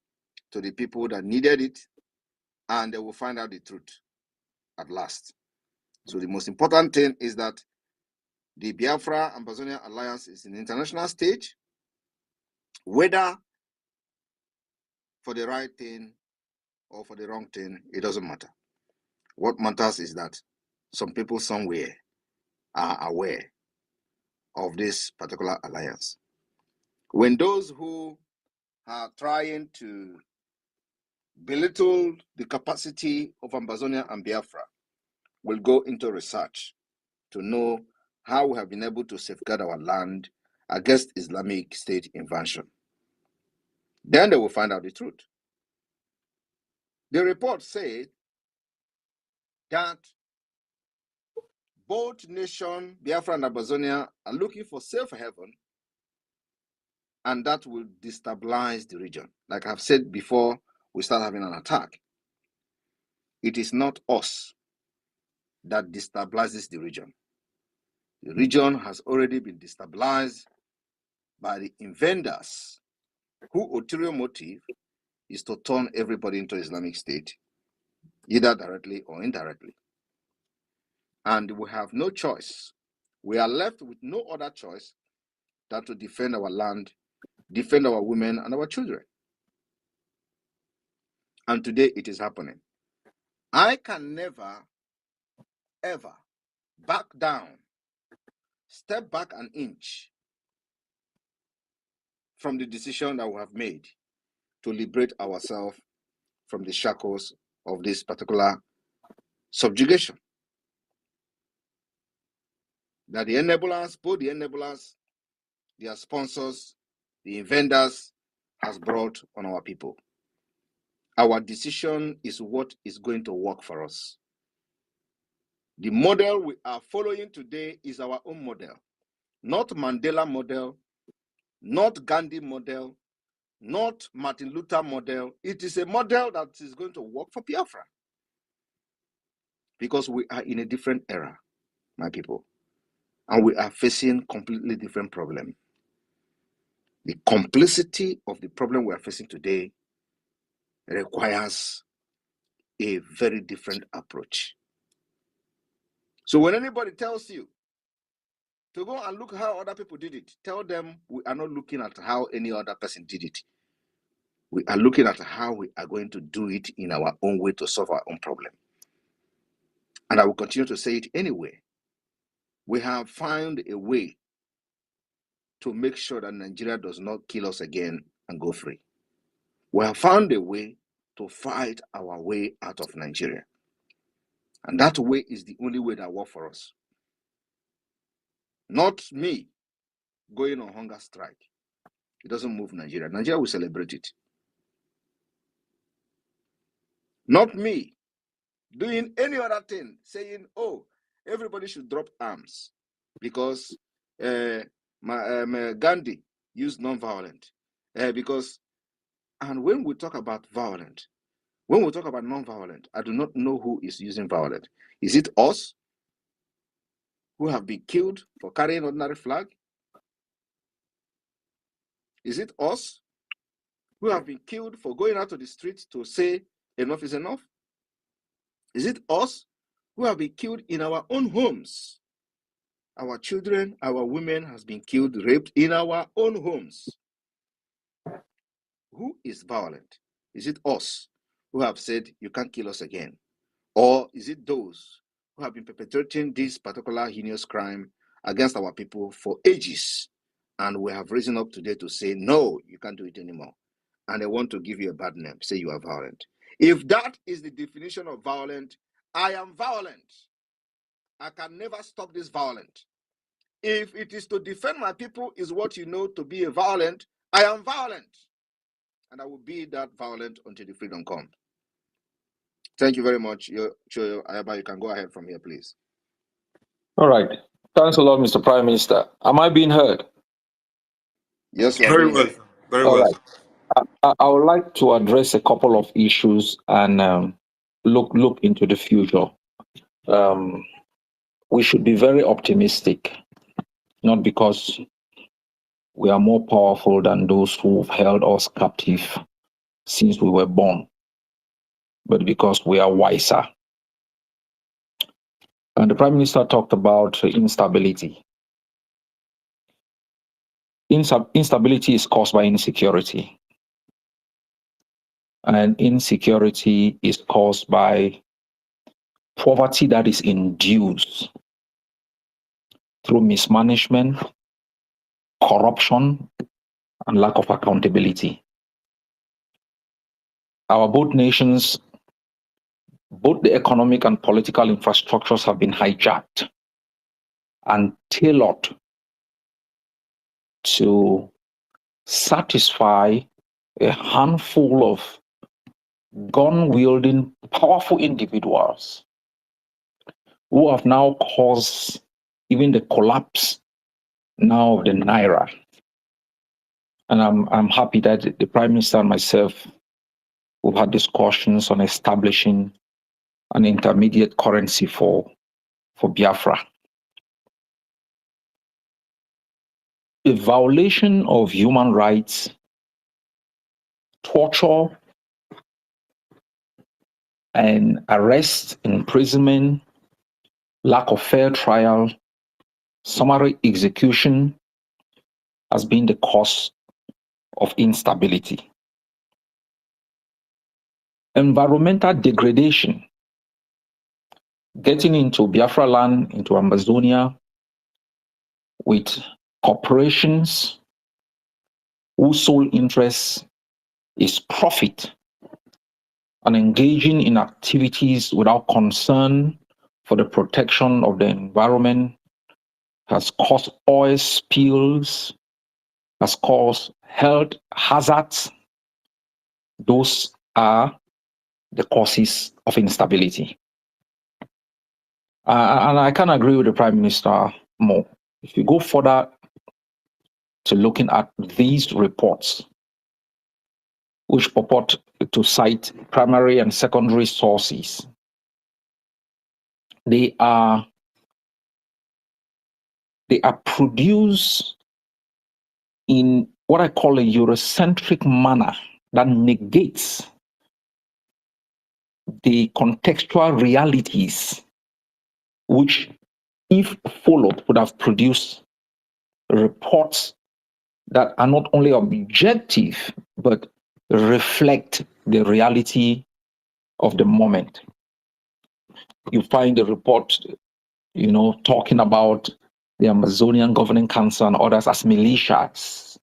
to the people that needed it, and they will find out the truth at last. So the most important thing is that the Biafra Ambazonia Alliance is in the international stage, whether for the right thing or for the wrong thing, it doesn't matter. What matters is that some people somewhere are aware of this particular alliance. When those who are trying to belittle the capacity of Ambazonia and Biafra will go into research to know how we have been able to safeguard our land against Islamic State invasion, then they will find out the truth. The report said that both nations, Biafra and Ambazonia, are looking for safe haven, and that will destabilize the region. Like I've said before, we start having an attack. It is not us that destabilizes the region. The region has already been destabilized by the invaders, whose ulterior motive is to turn everybody into Islamic State, either directly or indirectly. And we have no choice. We are left with no other choice than to defend our land, defend our women and our children. And today it is happening. I can never, ever back down, step back an inch from the decision that we have made to liberate ourselves from the shackles of this particular subjugation. That the enablers, both the enablers, their sponsors, the invaders, has brought on our people. Our decision is what is going to work for us. The model we are following today is our own model, not Mandela model, not Gandhi model, not Martin Luther model. It is a model that is going to work for Biafra, because we are in a different era, my people, and we are facing completely different problem. The complexity of the problem we are facing today requires a very different approach. So when anybody tells you to go and look how other people did it, tell them we are not looking at how any other person did it. We are looking at how we are going to do it in our own way to solve our own problem. And I will continue to say it anyway. We have found a way to make sure that Nigeria does not kill us again and go free. We have found a way to fight our way out of Nigeria. And that way is the only way that works for us. Not me going on hunger strike. It doesn't move Nigeria. Nigeria will celebrate it. Not me doing any other thing, saying, oh, everybody should drop arms because Gandhi used non-violent. And when we talk about violent, when we talk about non-violent, I do not know who is using violent. Is it us who have been killed for carrying ordinary flag? Is it us who have been killed for going out to the streets to say enough is enough? Is it us who have been killed in our own homes? Our children, our women has been killed, raped in our own homes. Who is violent? Is it us who have said you can't kill us again? Or is it those who have been perpetrating this particular heinous crime against our people for ages? And we have risen up today to say, no, you can't do it anymore. And they want to give you a bad name, say you are violent. If that is the definition of violent, I am violent. I can never stop this violent. If it is to defend my people is what you know to be a violent, I am violent. And I will be that violent until the freedom comes. Thank you very much. Ayaba, you can go ahead from here, please. All right. Thanks a lot, Mr. Prime Minister. Am I being heard? Yes, you are Very being well. heard. Very All well. right. I would like to address a couple of issues and look into the future. We should be very optimistic, not because we are more powerful than those who've held us captive since we were born, but because we are wiser. And the Prime Minister talked about instability. Instability is caused by insecurity. And insecurity is caused by poverty that is induced through mismanagement, corruption, and lack of accountability. Our both nations, both the economic and political infrastructures have been hijacked and tailored to satisfy a handful of gun-wielding, powerful individuals who have now caused even the collapse now of the Naira. And I'm happy that the Prime Minister and myself, we've had discussions on establishing an intermediate currency for Biafra. A violation of human rights, torture, and arrest, imprisonment, lack of fair trial, summary execution has been the cause of instability. Environmental degradation, getting into Biafra land, into Ambazonia, with corporations whose sole interest is profit and engaging in activities without concern for the protection of the environment has caused oil spills, has caused health hazards. Those are the causes of instability. And I can agree with the Prime Minister more. If you go further to looking at these reports, which purport to cite primary and secondary sources, they are produced in what I call a Eurocentric manner that negates the contextual realities, which, if followed, would have produced reports that are not only objective, but reflect the reality of the moment. You find the report, talking about the Amazonian Governing Council and others as militias.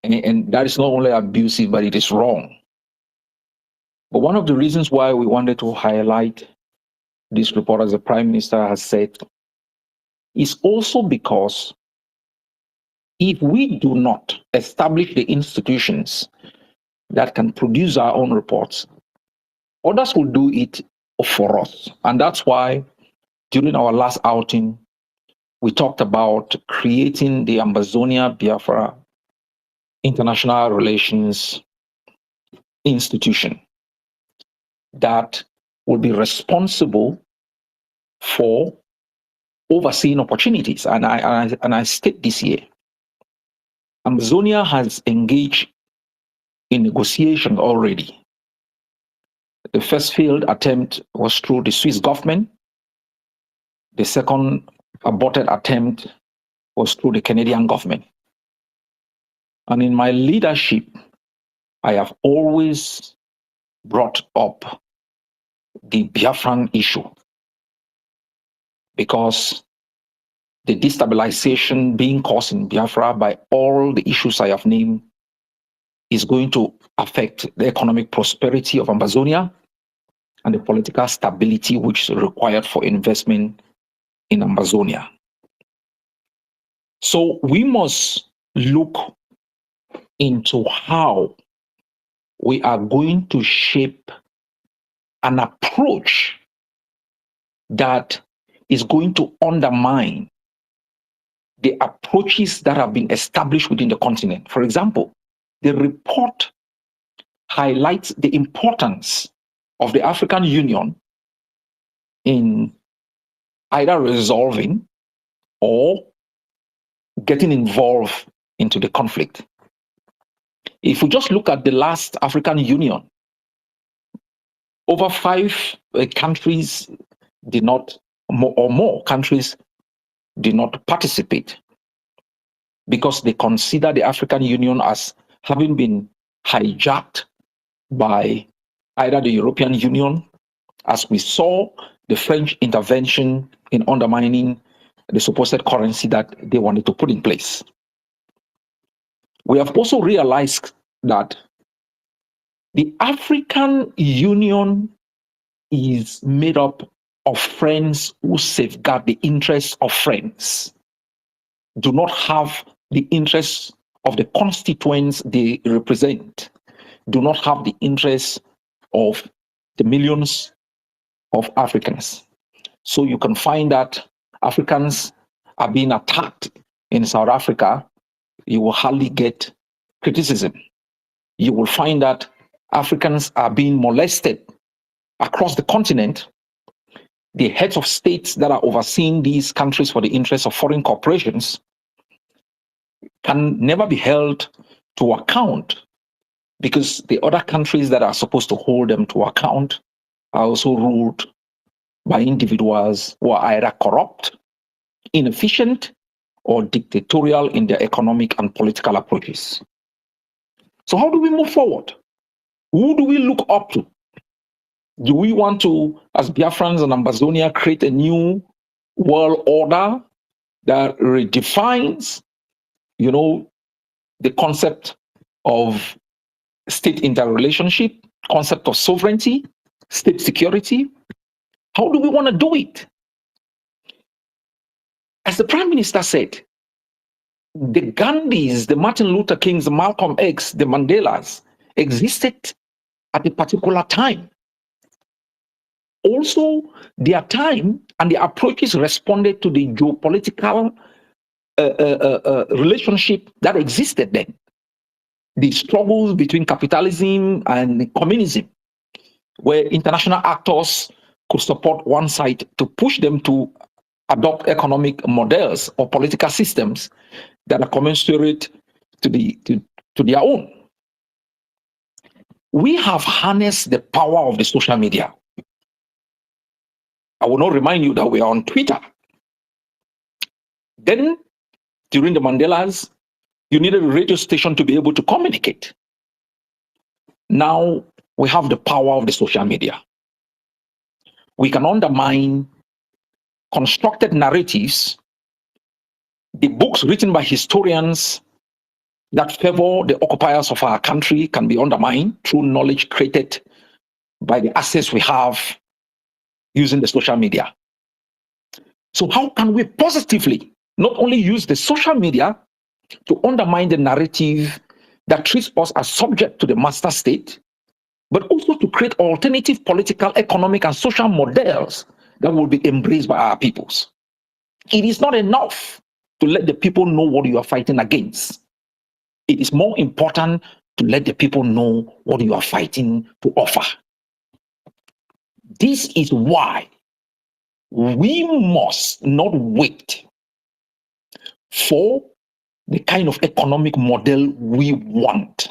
And that is not only abusive, but it is wrong. But one of the reasons why we wanted to highlight this report, as the Prime Minister has said, is also because if we do not establish the institutions that can produce our own reports, others will do it for us. And that's why during our last outing, we talked about creating the Ambazonia Biafra International Relations Institution that will be responsible for overseeing opportunities. And I state this here. Amazonia has engaged in negotiation already. The first failed attempt was through the Swiss government. The second aborted attempt was through the Canadian government. And in my leadership, I have always brought up the Biafran issue, because the destabilization being caused in Biafra by all the issues I have named is going to affect the economic prosperity of Ambazonia and the political stability which is required for investment in Ambazonia. So we must look into how we are going to shape an approach that is going to undermine the approaches that have been established within the continent. For example, the report highlights the importance of the African Union in either resolving or getting involved into the conflict. If we just look at the last African Union, over 5 countries did not, or more countries did not participate, because they consider the African Union as having been hijacked by either the European Union, as we saw the French intervention in undermining the supposed currency that they wanted to put in place. We have also realized that the African Union is made up of friends who safeguard the interests of friends, do not have the interests of the constituents they represent, do not have the interests of the millions of Africans. So you can find that Africans are being attacked in South Africa, you will hardly get criticism. You will find that Africans are being molested across the continent. The heads of states that are overseeing these countries for the interests of foreign corporations can never be held to account, because the other countries that are supposed to hold them to account are also ruled by individuals who are either corrupt, inefficient, or dictatorial in their economic and political approaches. So how do we move forward? Who do we look up to? Do we want to, as Biafrans and Ambazonia, create a new world order that redefines, the concept of state interrelationship, concept of sovereignty, state security? How do we want to do it? As the Prime Minister said, the Gandhis, the Martin Luther Kings, the Malcolm X, the Mandelas existed at a particular time. also their time and their approaches responded to the geopolitical relationship that existed then. The struggles between capitalism and communism, where international actors could support one side to push them to adopt economic models or political systems that are commensurate to their own. We have harnessed the power of the social media. I will not remind you that we are on Twitter. Then, during the Mandelas, you needed a radio station to be able to communicate. Now, we have the power of the social media. We can undermine constructed narratives, the books written by historians that favor the occupiers of our country can be undermined through knowledge created by the access we have using the social media. So how can we positively not only use the social media to undermine the narrative that treats us as subject to the master state, but also to create alternative political, economic, and social models that will be embraced by our peoples? It is not enough to let the people know what you are fighting against. It is more important to let the people know what you are fighting to offer. This is why we must not wait for the kind of economic model we want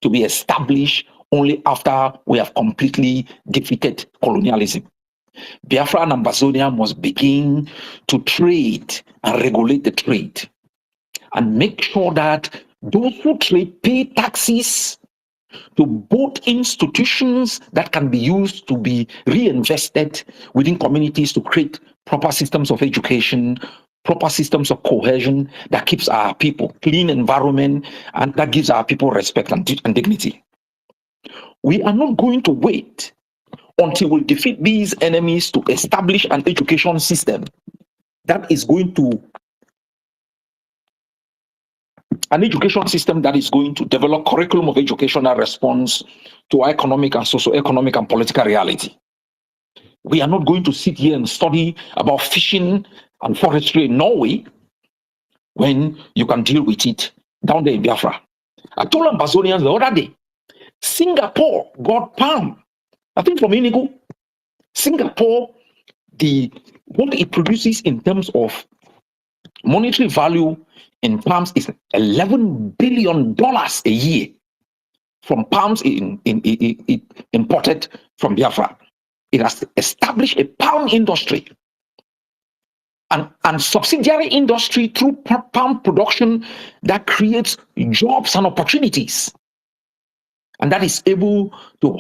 to be established only after we have completely defeated colonialism. Biafra and Ambazonia must begin to trade and regulate the trade and make sure that those who trade pay taxes to both institutions that can be used to be reinvested within communities to create proper systems of education, proper systems of cohesion that keeps our people clean environment and that gives our people respect and dignity. We are not going to wait until we defeat these enemies to establish an education system that is going to develop curriculum of education that responds to economic and socio-economic and political reality. We are not going to sit here and study about fishing and forestry in Norway when you can deal with it down there in Biafra. I told Ambazonians the other day, Singapore got palm, I think from Inigo. Singapore, what it produces in terms of monetary value in palms is $11 billion a year from palms imported from Biafra. It has established a palm industry and subsidiary industry through palm production that creates jobs and opportunities. And that is able to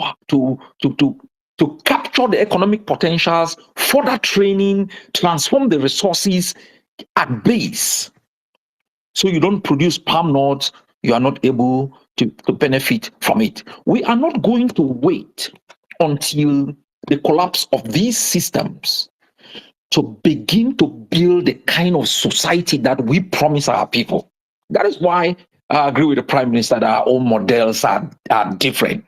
capture the economic potentials, further training, transform the resources at base. So you don't produce palm nuts, you are not able to benefit from it. We are not going to wait until the collapse of these systems to begin to build the kind of society that we promise our people. That is why I agree with the Prime Minister that our own models are different.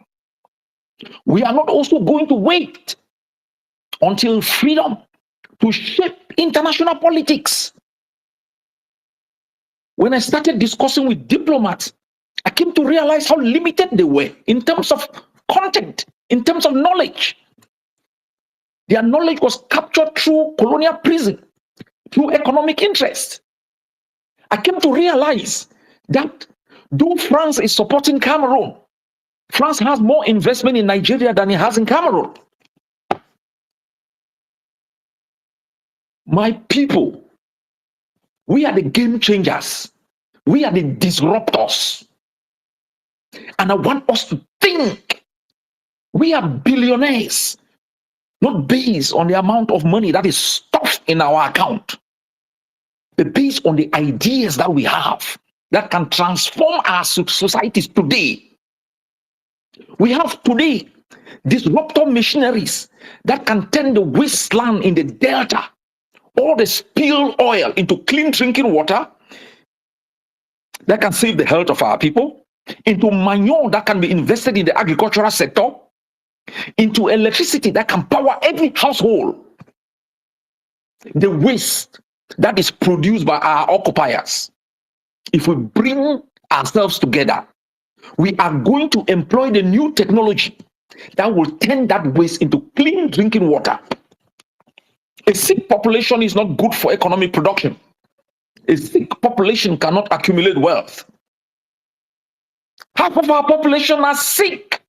We are not also going to wait until freedom to shape international politics. When I started discussing with diplomats, I came to realize how limited they were in terms of content, in terms of knowledge. Their knowledge was captured through colonial prison, through economic interest. I came to realize that though France is supporting Cameroon, France has more investment in Nigeria than it has in Cameroon. My people, we are the game changers. We are the disruptors. And I want us to think. We are billionaires, not based on the amount of money that is stuffed in our account, but based on the ideas that we have that can transform our societies today. We have today disruptor machineries that can turn the wasteland in the delta, all the spilled oil, into clean drinking water that can save the health of our people, into manure that can be invested in the agricultural sector, into electricity that can power every household. The waste that is produced by our occupiers, if we bring ourselves together, we are going to employ the new technology that will turn that waste into clean drinking water. A sick population is not good for economic production. A sick population cannot accumulate wealth. Half of our population are sick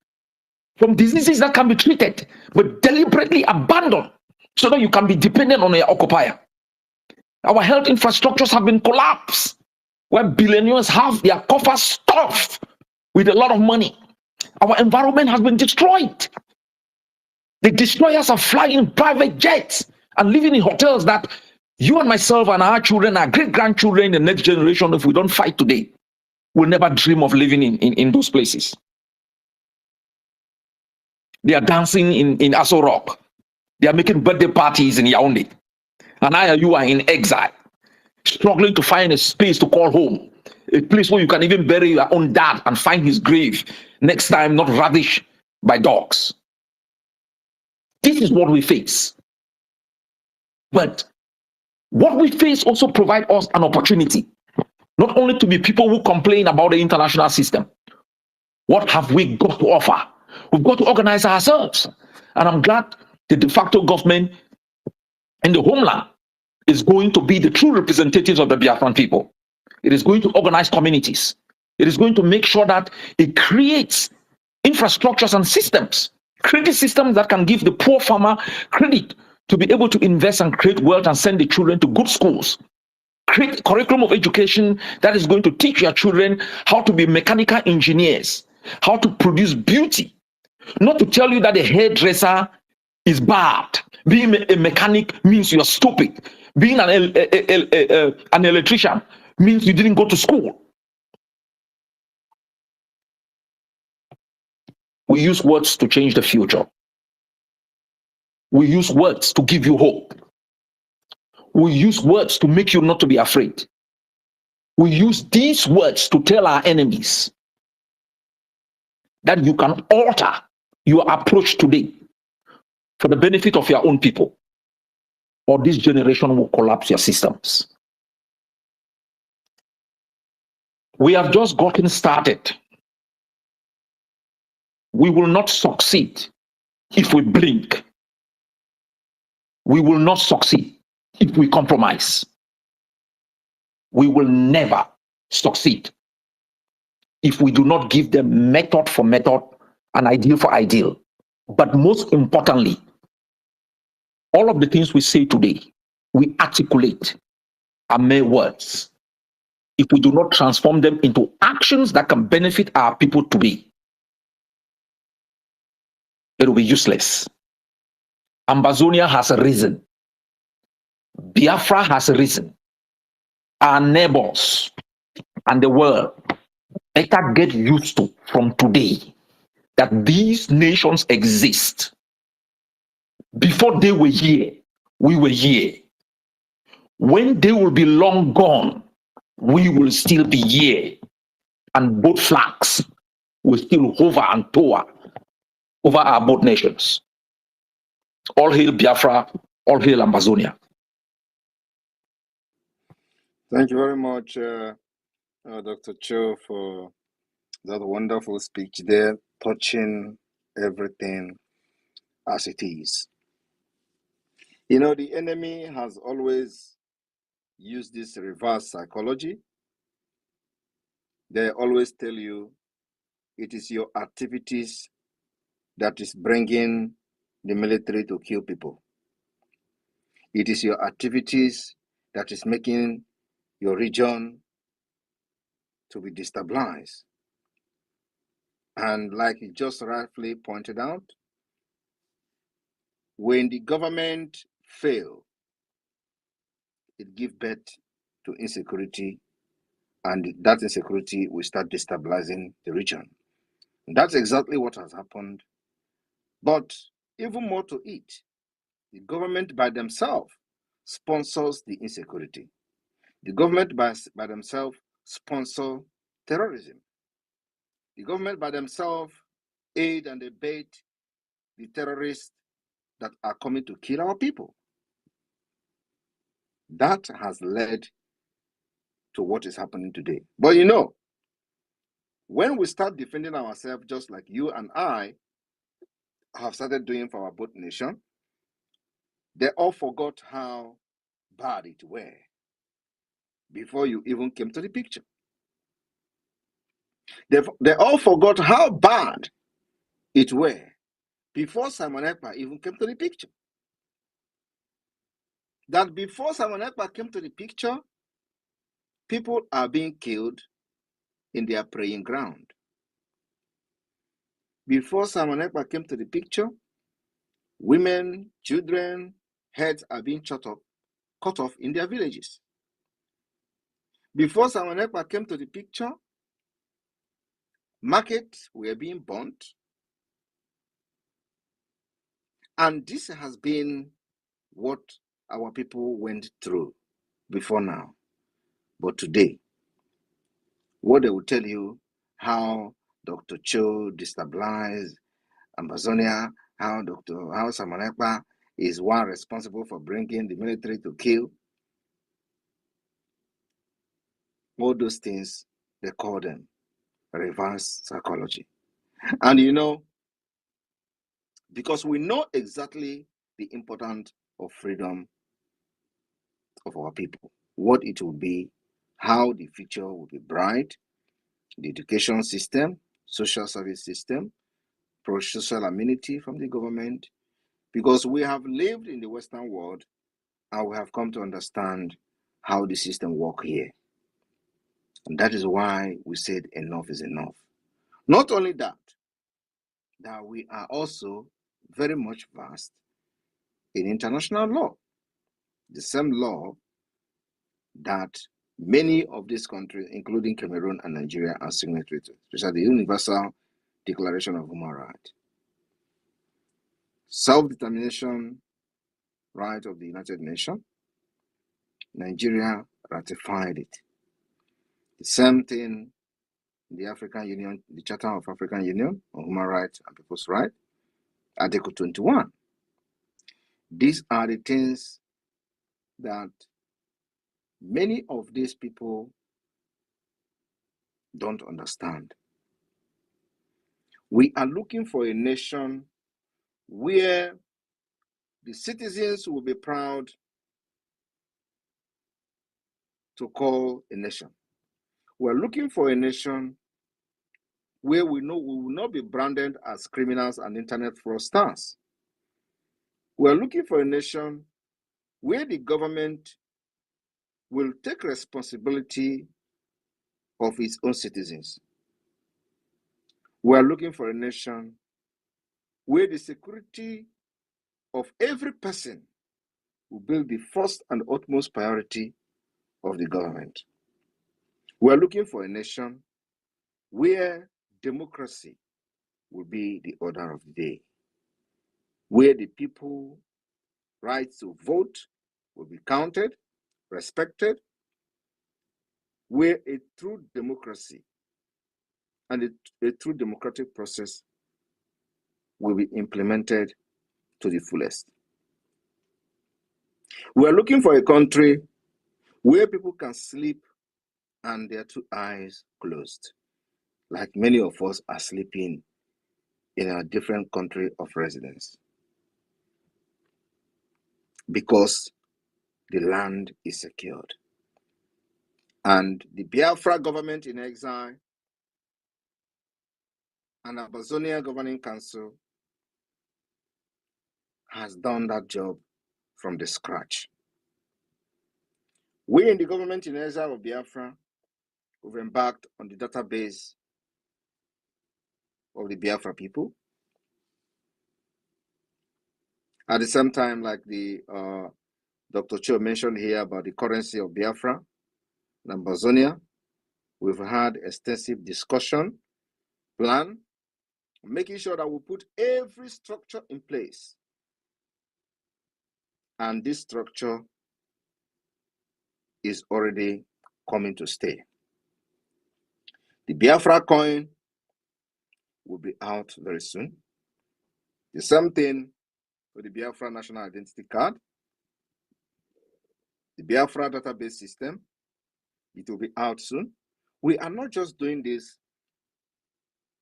from diseases that can be treated, but deliberately abandoned so that you can be dependent on your occupier. Our health infrastructures have been collapsed, where billionaires have their coffers stuffed with a lot of money. Our environment has been destroyed. The destroyers are flying private jets and living in hotels that you and myself and our children, our great-grandchildren, the next generation, if we don't fight today, will never dream of living in those places. They are dancing in Aso Rock. They are making birthday parties in Yaoundé. And I and you are in exile, struggling to find a space to call home, a place where you can even bury your own dad and find his grave next time, not ravished by dogs. This is what we face. But what we face also provides us an opportunity, not only to be people who complain about the international system. What have we got to offer? We've got to organize ourselves. And I'm glad the de facto government in the homeland is going to be the true representatives of the Biafran people. It is going to organize communities. It is going to make sure that it creates infrastructures and systems, credit systems that can give the poor farmer credit to be able to invest and create wealth and send the children to good schools. Create a curriculum of education that is going to teach your children how to be mechanical engineers, how to produce beauty. Not to tell you that a hairdresser is bad. Being a mechanic means you're stupid. Being an electrician means you didn't go to school. We use words to change the future. We use words to give you hope. We use words to make you not to be afraid. We use these words to tell our enemies that you can alter your approach today for the benefit of your own people, or this generation will collapse your systems. We have just gotten started. We will not succeed if we blink. We will not succeed if we compromise. We will never succeed if we do not give them method for method and ideal for ideal. But most importantly, all of the things we say today, we articulate are mere words. If we do not transform them into actions that can benefit our people today, it will be useless. Ambazonia has arisen. Biafra has arisen. Our neighbors and the world better get used to from today that these nations exist. Before they were here, we were here. When they will be long gone, we will still be here. And both flags will still hover and tower over our both nations. All hail Biafra, all hail Ambazonia. Thank you very much, Dr. Cho, for that wonderful speech there, touching everything as it is. You know, the enemy has always used this reverse psychology. They always tell you it is your activities that is bringing the military to kill people. It is your activities that is making your region to be destabilized. And like you just rightfully pointed out, when the government fail, it gives birth to insecurity, and that insecurity will start destabilizing the region. And that's exactly what has happened. But even more to it, the government by themselves sponsors the insecurity. The government by themselves sponsor terrorism. The government by themselves aid and abet the terrorists that are coming to kill our people. That has led to what is happening today. But you know, when we start defending ourselves, just like you and I have started doing for our both nation, they all forgot how bad it were before you even came to the picture. They all forgot how bad it were before Simon Ekpa even came to the picture. That before Simon Ekpa came to the picture, people are being killed in their praying ground. Before Simon Ekpa came to the picture, women, children, heads are being cut off in their villages. Before Simon Ekpa came to the picture, markets were being burnt. And this has been what our people went through before now. But today, what they will tell you, how Dr. Cho destabilized Ambazonia, how Simon Ekpa is one responsible for bringing the military to kill. All those things, they call them reverse psychology. And you know, because we know exactly the importance of freedom of our people, what it will be, how the future will be bright, the education system, social service system, pro-social amenity from the government, because we have lived in the Western world and we have come to understand how the system works here. And that is why we said enough is enough. Not only that we are also very much versed in international law, the same law that many of these countries, including Cameroon and Nigeria, are signatory to, especially the Universal Declaration of Human Rights. Self-determination right of the United Nations, Nigeria ratified it. The same thing in the African Union, the Charter of African Union on Human Rights and People's Rights, Article 21. These are the things that many of these people don't understand. We are looking for a nation where the citizens will be proud to call a nation. We're looking for a nation where we know we will not be branded as criminals and internet fraudsters. We're looking for a nation where the government will take responsibility of its own citizens. We're looking for a nation where the security of every person will be the first and utmost priority of the government. We're looking for a nation where democracy will be the order of the day, where the people's rights to vote will be counted, respected, where a true democracy and a true democratic process will be implemented to the fullest. We are looking for a country where people can sleep and their two eyes closed, like many of us are sleeping in a different country of residence, because the land is secured. And the Biafra government in exile and Ambazonia Governing Council has done that job from the scratch. We in the government in exile of Biafra, we've embarked on the database of the Biafra people. At the same time, like the Dr. Cho mentioned here about the currency of Biafra and Ambazonia, we've had extensive discussion, plan, making sure that we put every structure in place. And this structure is already coming to stay. The Biafra coin will be out very soon. The same thing for the Biafra National Identity Card, the Biafra database system. It will be out soon. We are not just doing this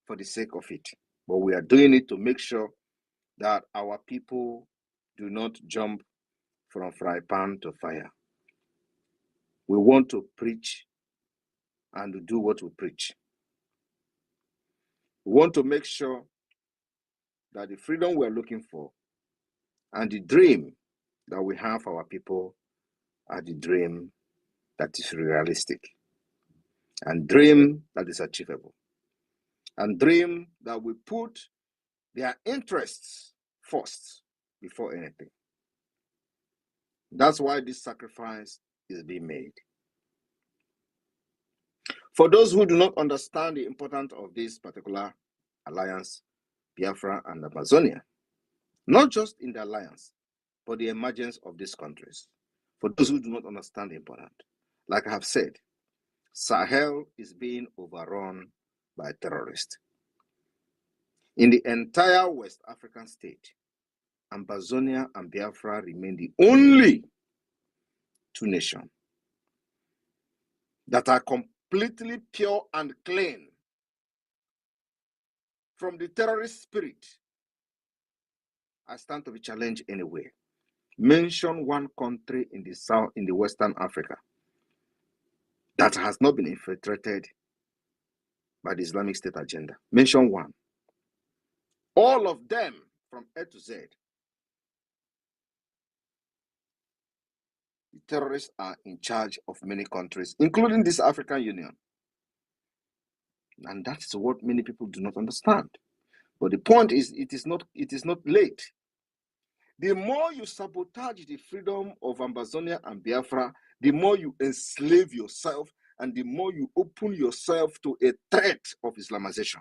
for the sake of it, but we are doing it to make sure that our people do not jump from fry pan to fire. We want to preach and do what we preach. We want to make sure that the freedom we are looking for and the dream that we have for our people are the dream that is realistic, and dream that is achievable, and dream that we put their interests first before anything. That's why this sacrifice is being made. For those who do not understand the importance of this particular alliance, Biafra and Amazonia, not just in the alliance, but the emergence of these countries. For those who do not understand the importance, like I have said, Sahel is being overrun by terrorists. In the entire West African state, Ambazonia and Biafra remain the only two nations that are completely pure and clean from the terrorist spirit. I stand to be challenged anywhere. Mention one country in the South, in the Western Africa, that has not been infiltrated by the Islamic State agenda. Mention one. All of them, from A to Z, the terrorists are in charge of many countries, including this African Union. And that's what many people do not understand. But the point is, it is not late. The more you sabotage the freedom of Ambazonia and Biafra, the more you enslave yourself and the more you open yourself to a threat of Islamization.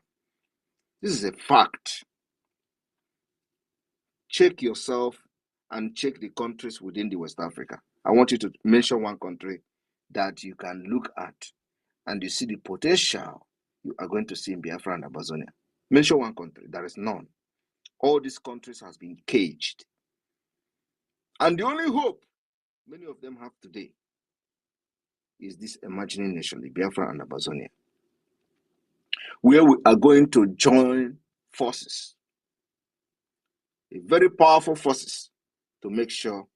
This is a fact. Check yourself and check the countries within the West Africa. I want you to mention one country that you can look at and you see the potential you are going to see in Biafra and Ambazonia. Mention one country. There is none. All these countries has been caged. And the only hope many of them have today is this emerging nation, the Biafra and Ambazonia, where we are going to join forces, a very powerful forces, to make sure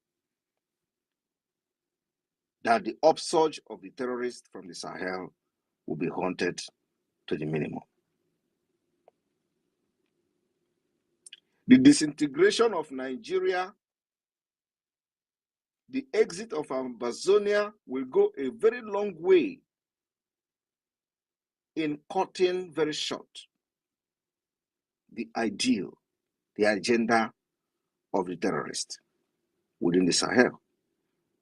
that the upsurge of the terrorists from the Sahel will be haunted to the minimum. The disintegration of Nigeria, the exit of Ambazonia will go a very long way in cutting very short the ideal, the agenda of the terrorists within the Sahel.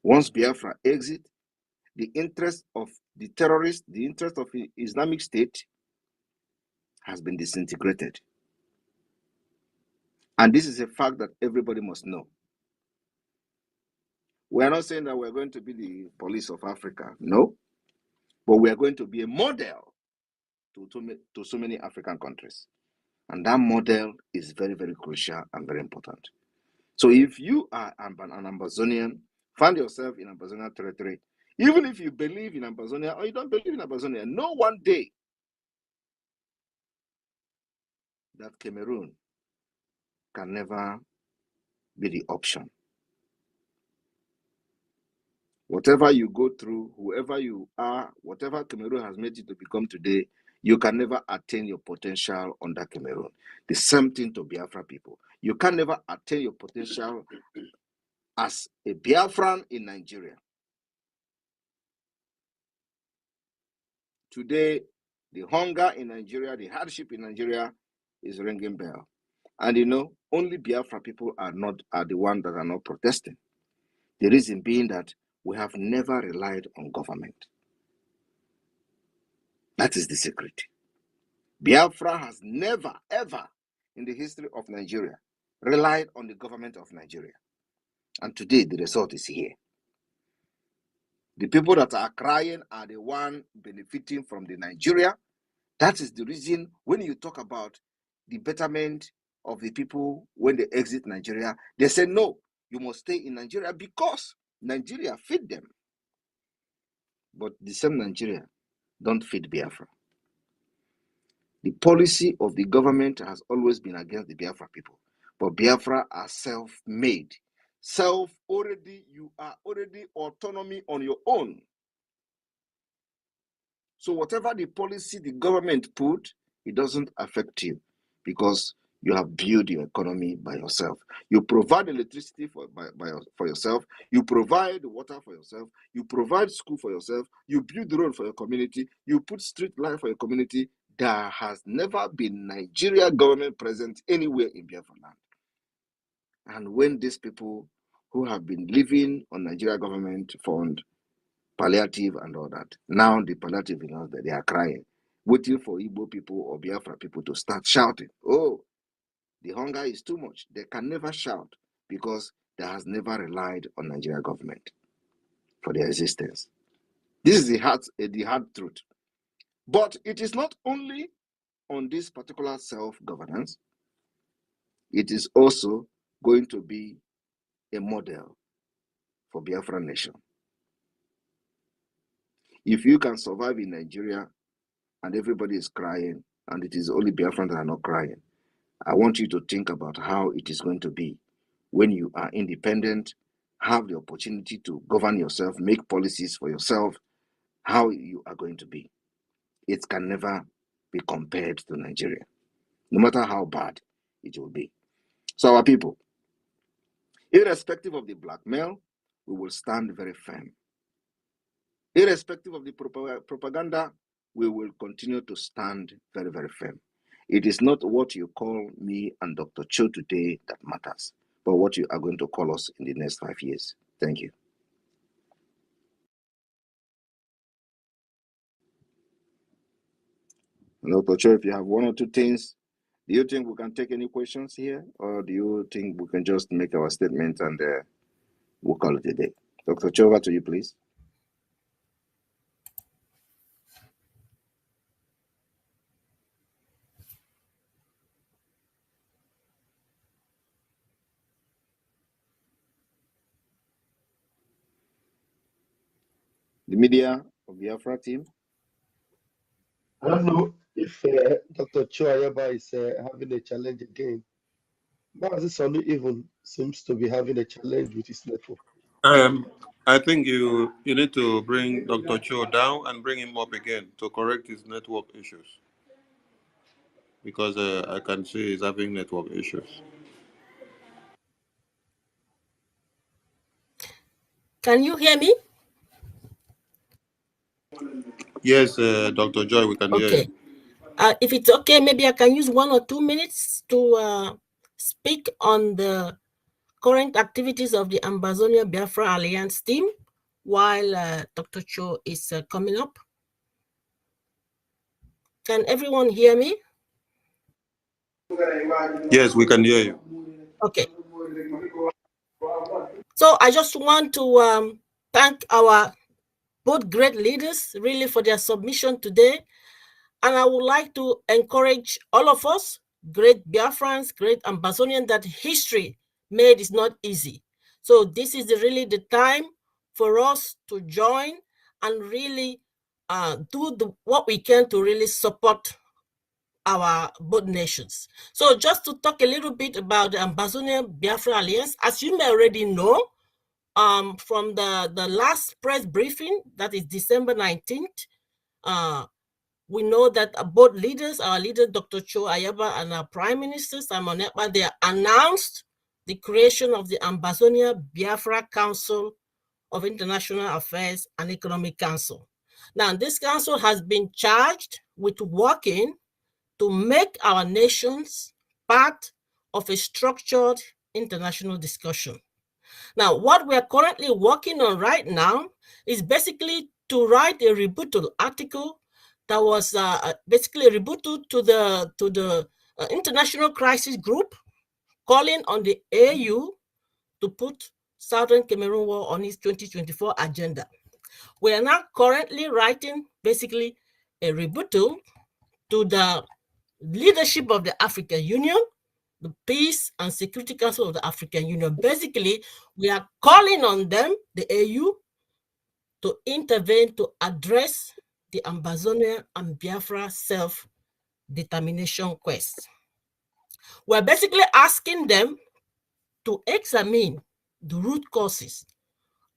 Once Biafra exit, the interest of the terrorists, the interest of the Islamic State has been disintegrated. And this is a fact that everybody must know. We are not saying that we're going to be the police of Africa, no, but we are going to be a model to so many African countries. And that model is very, very crucial and very important. So if you are an Ambazonian, find yourself in Ambazonian territory, even if you believe in Ambazonia or you don't believe in Ambazonia, know one day that Cameroon can never be the option. Whatever you go through, whoever you are, whatever Cameroon has made you to become today, you can never attain your potential under Cameroon. The same thing to Biafra people. You can never attain your potential as a Biafran in Nigeria. Today, the hunger in Nigeria, the hardship in Nigeria is ringing bell. And you know, only Biafra people are the ones that are not protesting. The reason being that we have never relied on government. That is the secret. Biafra has never, ever in the history of Nigeria relied on the government of Nigeria. And today the result is here. The people that are crying are the ones benefiting from the Nigeria. That is the reason when you talk about the betterment of the people when they exit Nigeria, they say, no, you must stay in Nigeria because Nigeria feed them. But the same Nigeria don't feed Biafra. The policy of the government has always been against the Biafra people. But Biafra are self-made. You are already autonomy on your own. So whatever the policy the government put, it doesn't affect you because you have built your economy by yourself. You provide electricity for yourself. You provide water for yourself. You provide school for yourself. You build the road for your community. You put street light for your community. There has never been Nigeria government present anywhere in Biafra land. And when these people who have been living on Nigeria government fund, palliative and all that, now the palliative, that they are crying, waiting for Igbo people or Biafra people to start shouting, oh, the hunger is too much. They can never shout because they has never relied on Nigeria government for their existence. This is the hard truth. But it is not only on this particular self-governance, it is also going to be a model for Biafra nation. If you can survive in Nigeria and everybody is crying and it is only Biafrans that are not crying, I want you to think about how it is going to be when you are independent, have the opportunity to govern yourself, make policies for yourself, how you are going to be. It can never be compared to Nigeria, no matter how bad it will be. So our people, irrespective of the blackmail, we will stand very firm. Irrespective of the propaganda, we will continue to stand very, very firm. It is not what you call me and Dr. Cho today that matters, but what you are going to call us in the next 5 years. Thank you. Dr. Cho, if you have one or two things, do you think we can take any questions here, or do you think we can just make our statement and we'll call it a day? Dr. Cho, over to you, please. The media of the Biafra team. I don't know if Dr. Cho Ayaba is having a challenge again. Mazi Sonu even seems to be having a challenge with his network. I think you need to bring Dr. Cho down and bring him up again to correct his network issues, because I can see he's having network issues. Can you hear me? Yes, Dr. Joy, we can hear you. If it's okay, maybe I can use 1 or 2 minutes to speak on the current activities of the Ambazonia Biafra Alliance team while Dr. Cho is coming up. Can everyone hear me? Yes, we can hear you. Okay. So I just want to thank our both great leaders really for their submission today. And I would like to encourage all of us, great Biafrans, great Ambazonians, that history made is not easy. So this is really the time for us to join and really do what we can to really support our both nations. So just to talk a little bit about the Ambazonia Biafra Alliance, as you may already know, from the last press briefing, that is December 19th, we know that both leaders, our leader, Dr. Cho Ayaba, and our Prime Minister, Simon Ekpa, they announced the creation of the Ambazonia Biafra Council of International Affairs and Economic Council. Now, this council has been charged with working to make our nations part of a structured international discussion. Now, what we are currently working on right now is basically to write a rebuttal article that was basically a rebuttal to the International Crisis Group, calling on the AU to put Southern Cameroon War on its 2024 agenda. We are now currently writing basically a rebuttal to the leadership of the African Union the Peace and Security Council of the African Union. Basically, we are calling on them, the AU, to intervene to address the Ambazonia and Biafra self-determination quest. We're basically asking them to examine the root causes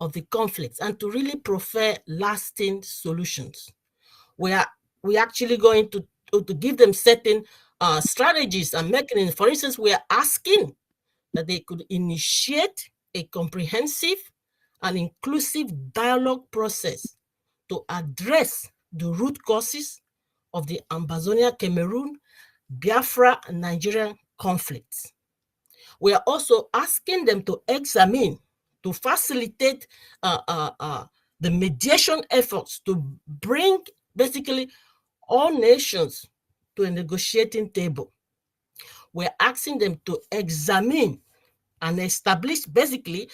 of the conflicts and to really prefer lasting solutions. We're actually going to give them certain strategies and mechanisms. For instance, we are asking that they could initiate a comprehensive and inclusive dialogue process to address the root causes of the Ambazonia, Cameroon, Biafra, and Nigerian conflicts. We are also asking them to examine, to facilitate the mediation efforts to bring basically all nations to a negotiating table. We're asking them to examine and establish basically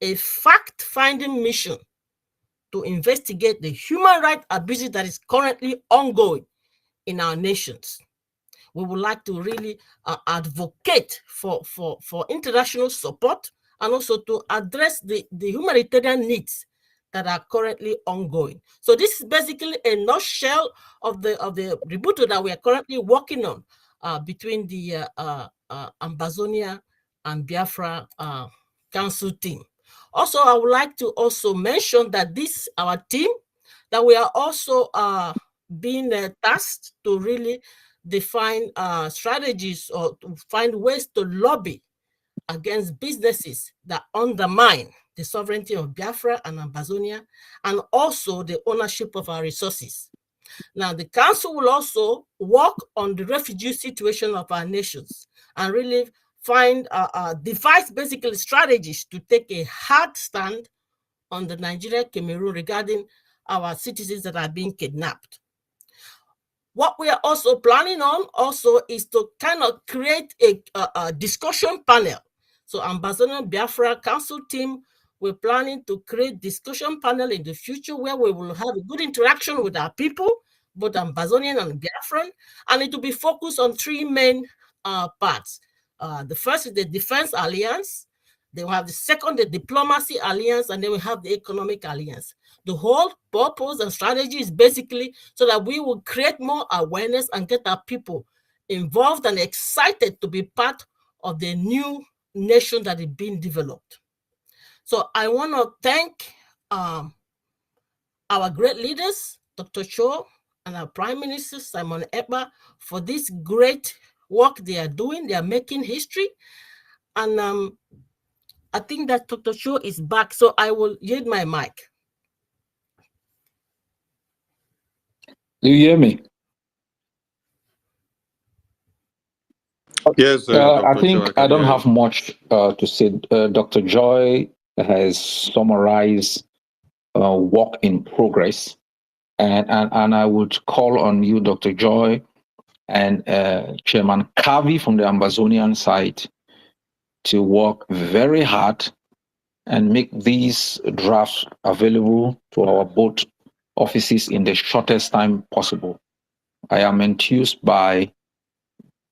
a fact-finding mission to investigate the human rights abuses that is currently ongoing in our nations. We would like to really advocate for international support and also to address the humanitarian needs that are currently ongoing. So this is basically a nutshell of the rebuttal that we are currently working on between the Ambazonia and Biafra Council team. Also, I would like to also mention that this, our team, that we are also being tasked to really define strategies or to find ways to lobby against businesses that undermine the sovereignty of Biafra and Ambazonia, and also the ownership of our resources. Now, the council will also work on the refugee situation of our nations and really find, devise basically strategies to take a hard stand on the Nigeria, Cameroon regarding our citizens that are being kidnapped. What we are also planning on also is to kind of create a discussion panel. So Ambazonia Biafra Council team, we're planning to create discussion panel in the future where we will have a good interaction with our people, both Ambazonian and Biafran, and it will be focused on three main parts. The first is the defense alliance. Then we have the second, the diplomacy alliance, and then we have the economic alliance. The whole purpose and strategy is basically so that we will create more awareness and get our people involved and excited to be part of the new nation that is being developed. So I want to thank our great leaders, Dr. Cho and our Prime Minister, Simon Ekpa, for this great work they are doing. They are making history. And I think that Dr. Cho is back, so I will yield my mic. Do you hear me? Yes, I Dr. think Cho, I can don't hear have you. much to say. Dr. Joy has summarized work in progress, and I would call on you, Dr. Joy, and Chairman Kavi from the Ambazonian side to work very hard and make these drafts available to our both offices in the shortest time possible. I am enthused by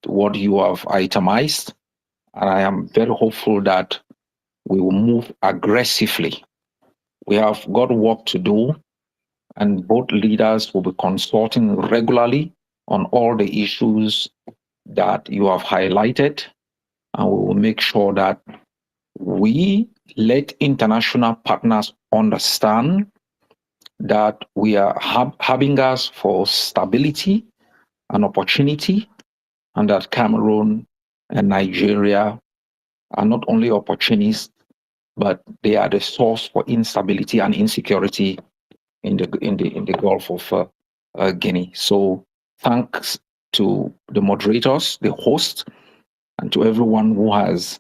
what you have itemized, and I am very hopeful that we will move aggressively. We have got work to do, and both leaders will be consulting regularly on all the issues that you have highlighted, and we will make sure that we let international partners understand that we are having us for stability and opportunity, and that Cameroon and Nigeria are not only opportunists, but they are the source for instability and insecurity in the Gulf of Guinea. So thanks to the moderators, the host, and to everyone who has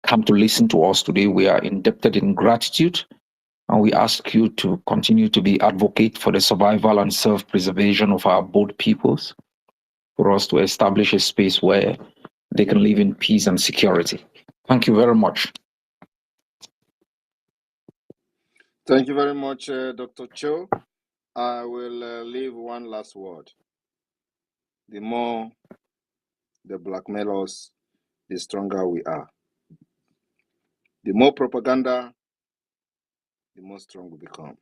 come to listen to us today. We are indebted in gratitude, and we ask you to continue to be advocate for the survival and self-preservation of our both peoples, for us to establish a space where they can live in peace and security. Thank you very much. Thank you very much, Dr. Cho. I will leave one last word. The more they blackmail us, the stronger we are. The more propaganda, the more strong we become.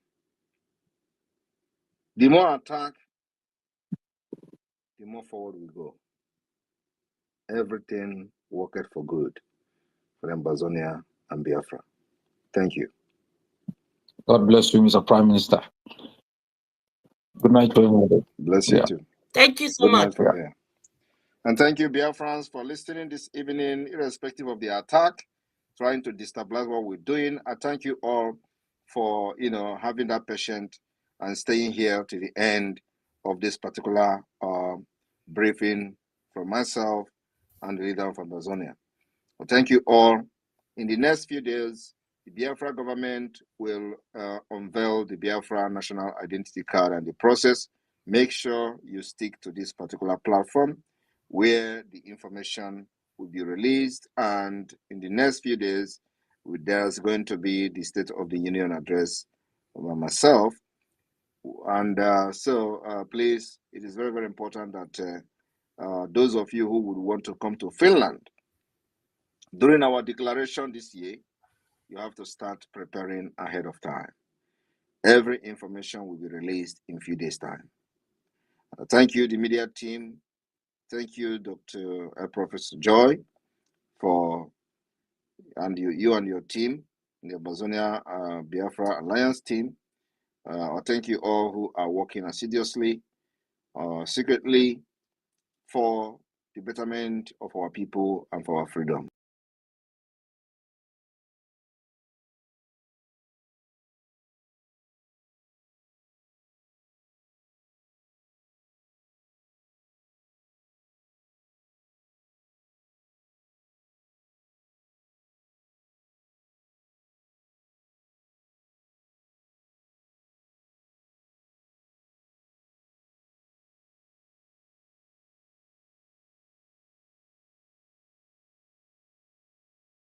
The more attack, the more forward we go. Everything worketh for good for Ambazonia and Biafra. Thank you. God bless you, Mr. Prime Minister. Good night to everybody. Bless you too. Thank you so Good much. night from here. And thank you, Biafrans, for listening this evening, irrespective of the attack, trying to destabilize what we're doing. I thank you all for, having that patience and staying here to the end of this particular briefing from myself and the leader of Ambazonia. Well, thank you all. In the next few days, the Biafra government will unveil the Biafra national identity card, and the process. Make sure you stick to this particular platform where the information will be released. And in the next few days, there's going to be the State of the Union address by myself. And so please, it is very, very important that those of you who would want to come to Finland, during our declaration this year, you have to start preparing ahead of time. Every information will be released in a few days' time. Thank you, the media team. Thank you, Professor Joy, and you and your team, the Ambazonia Biafra Alliance team. Thank you all who are working assiduously, secretly, for the betterment of our people and for our freedom.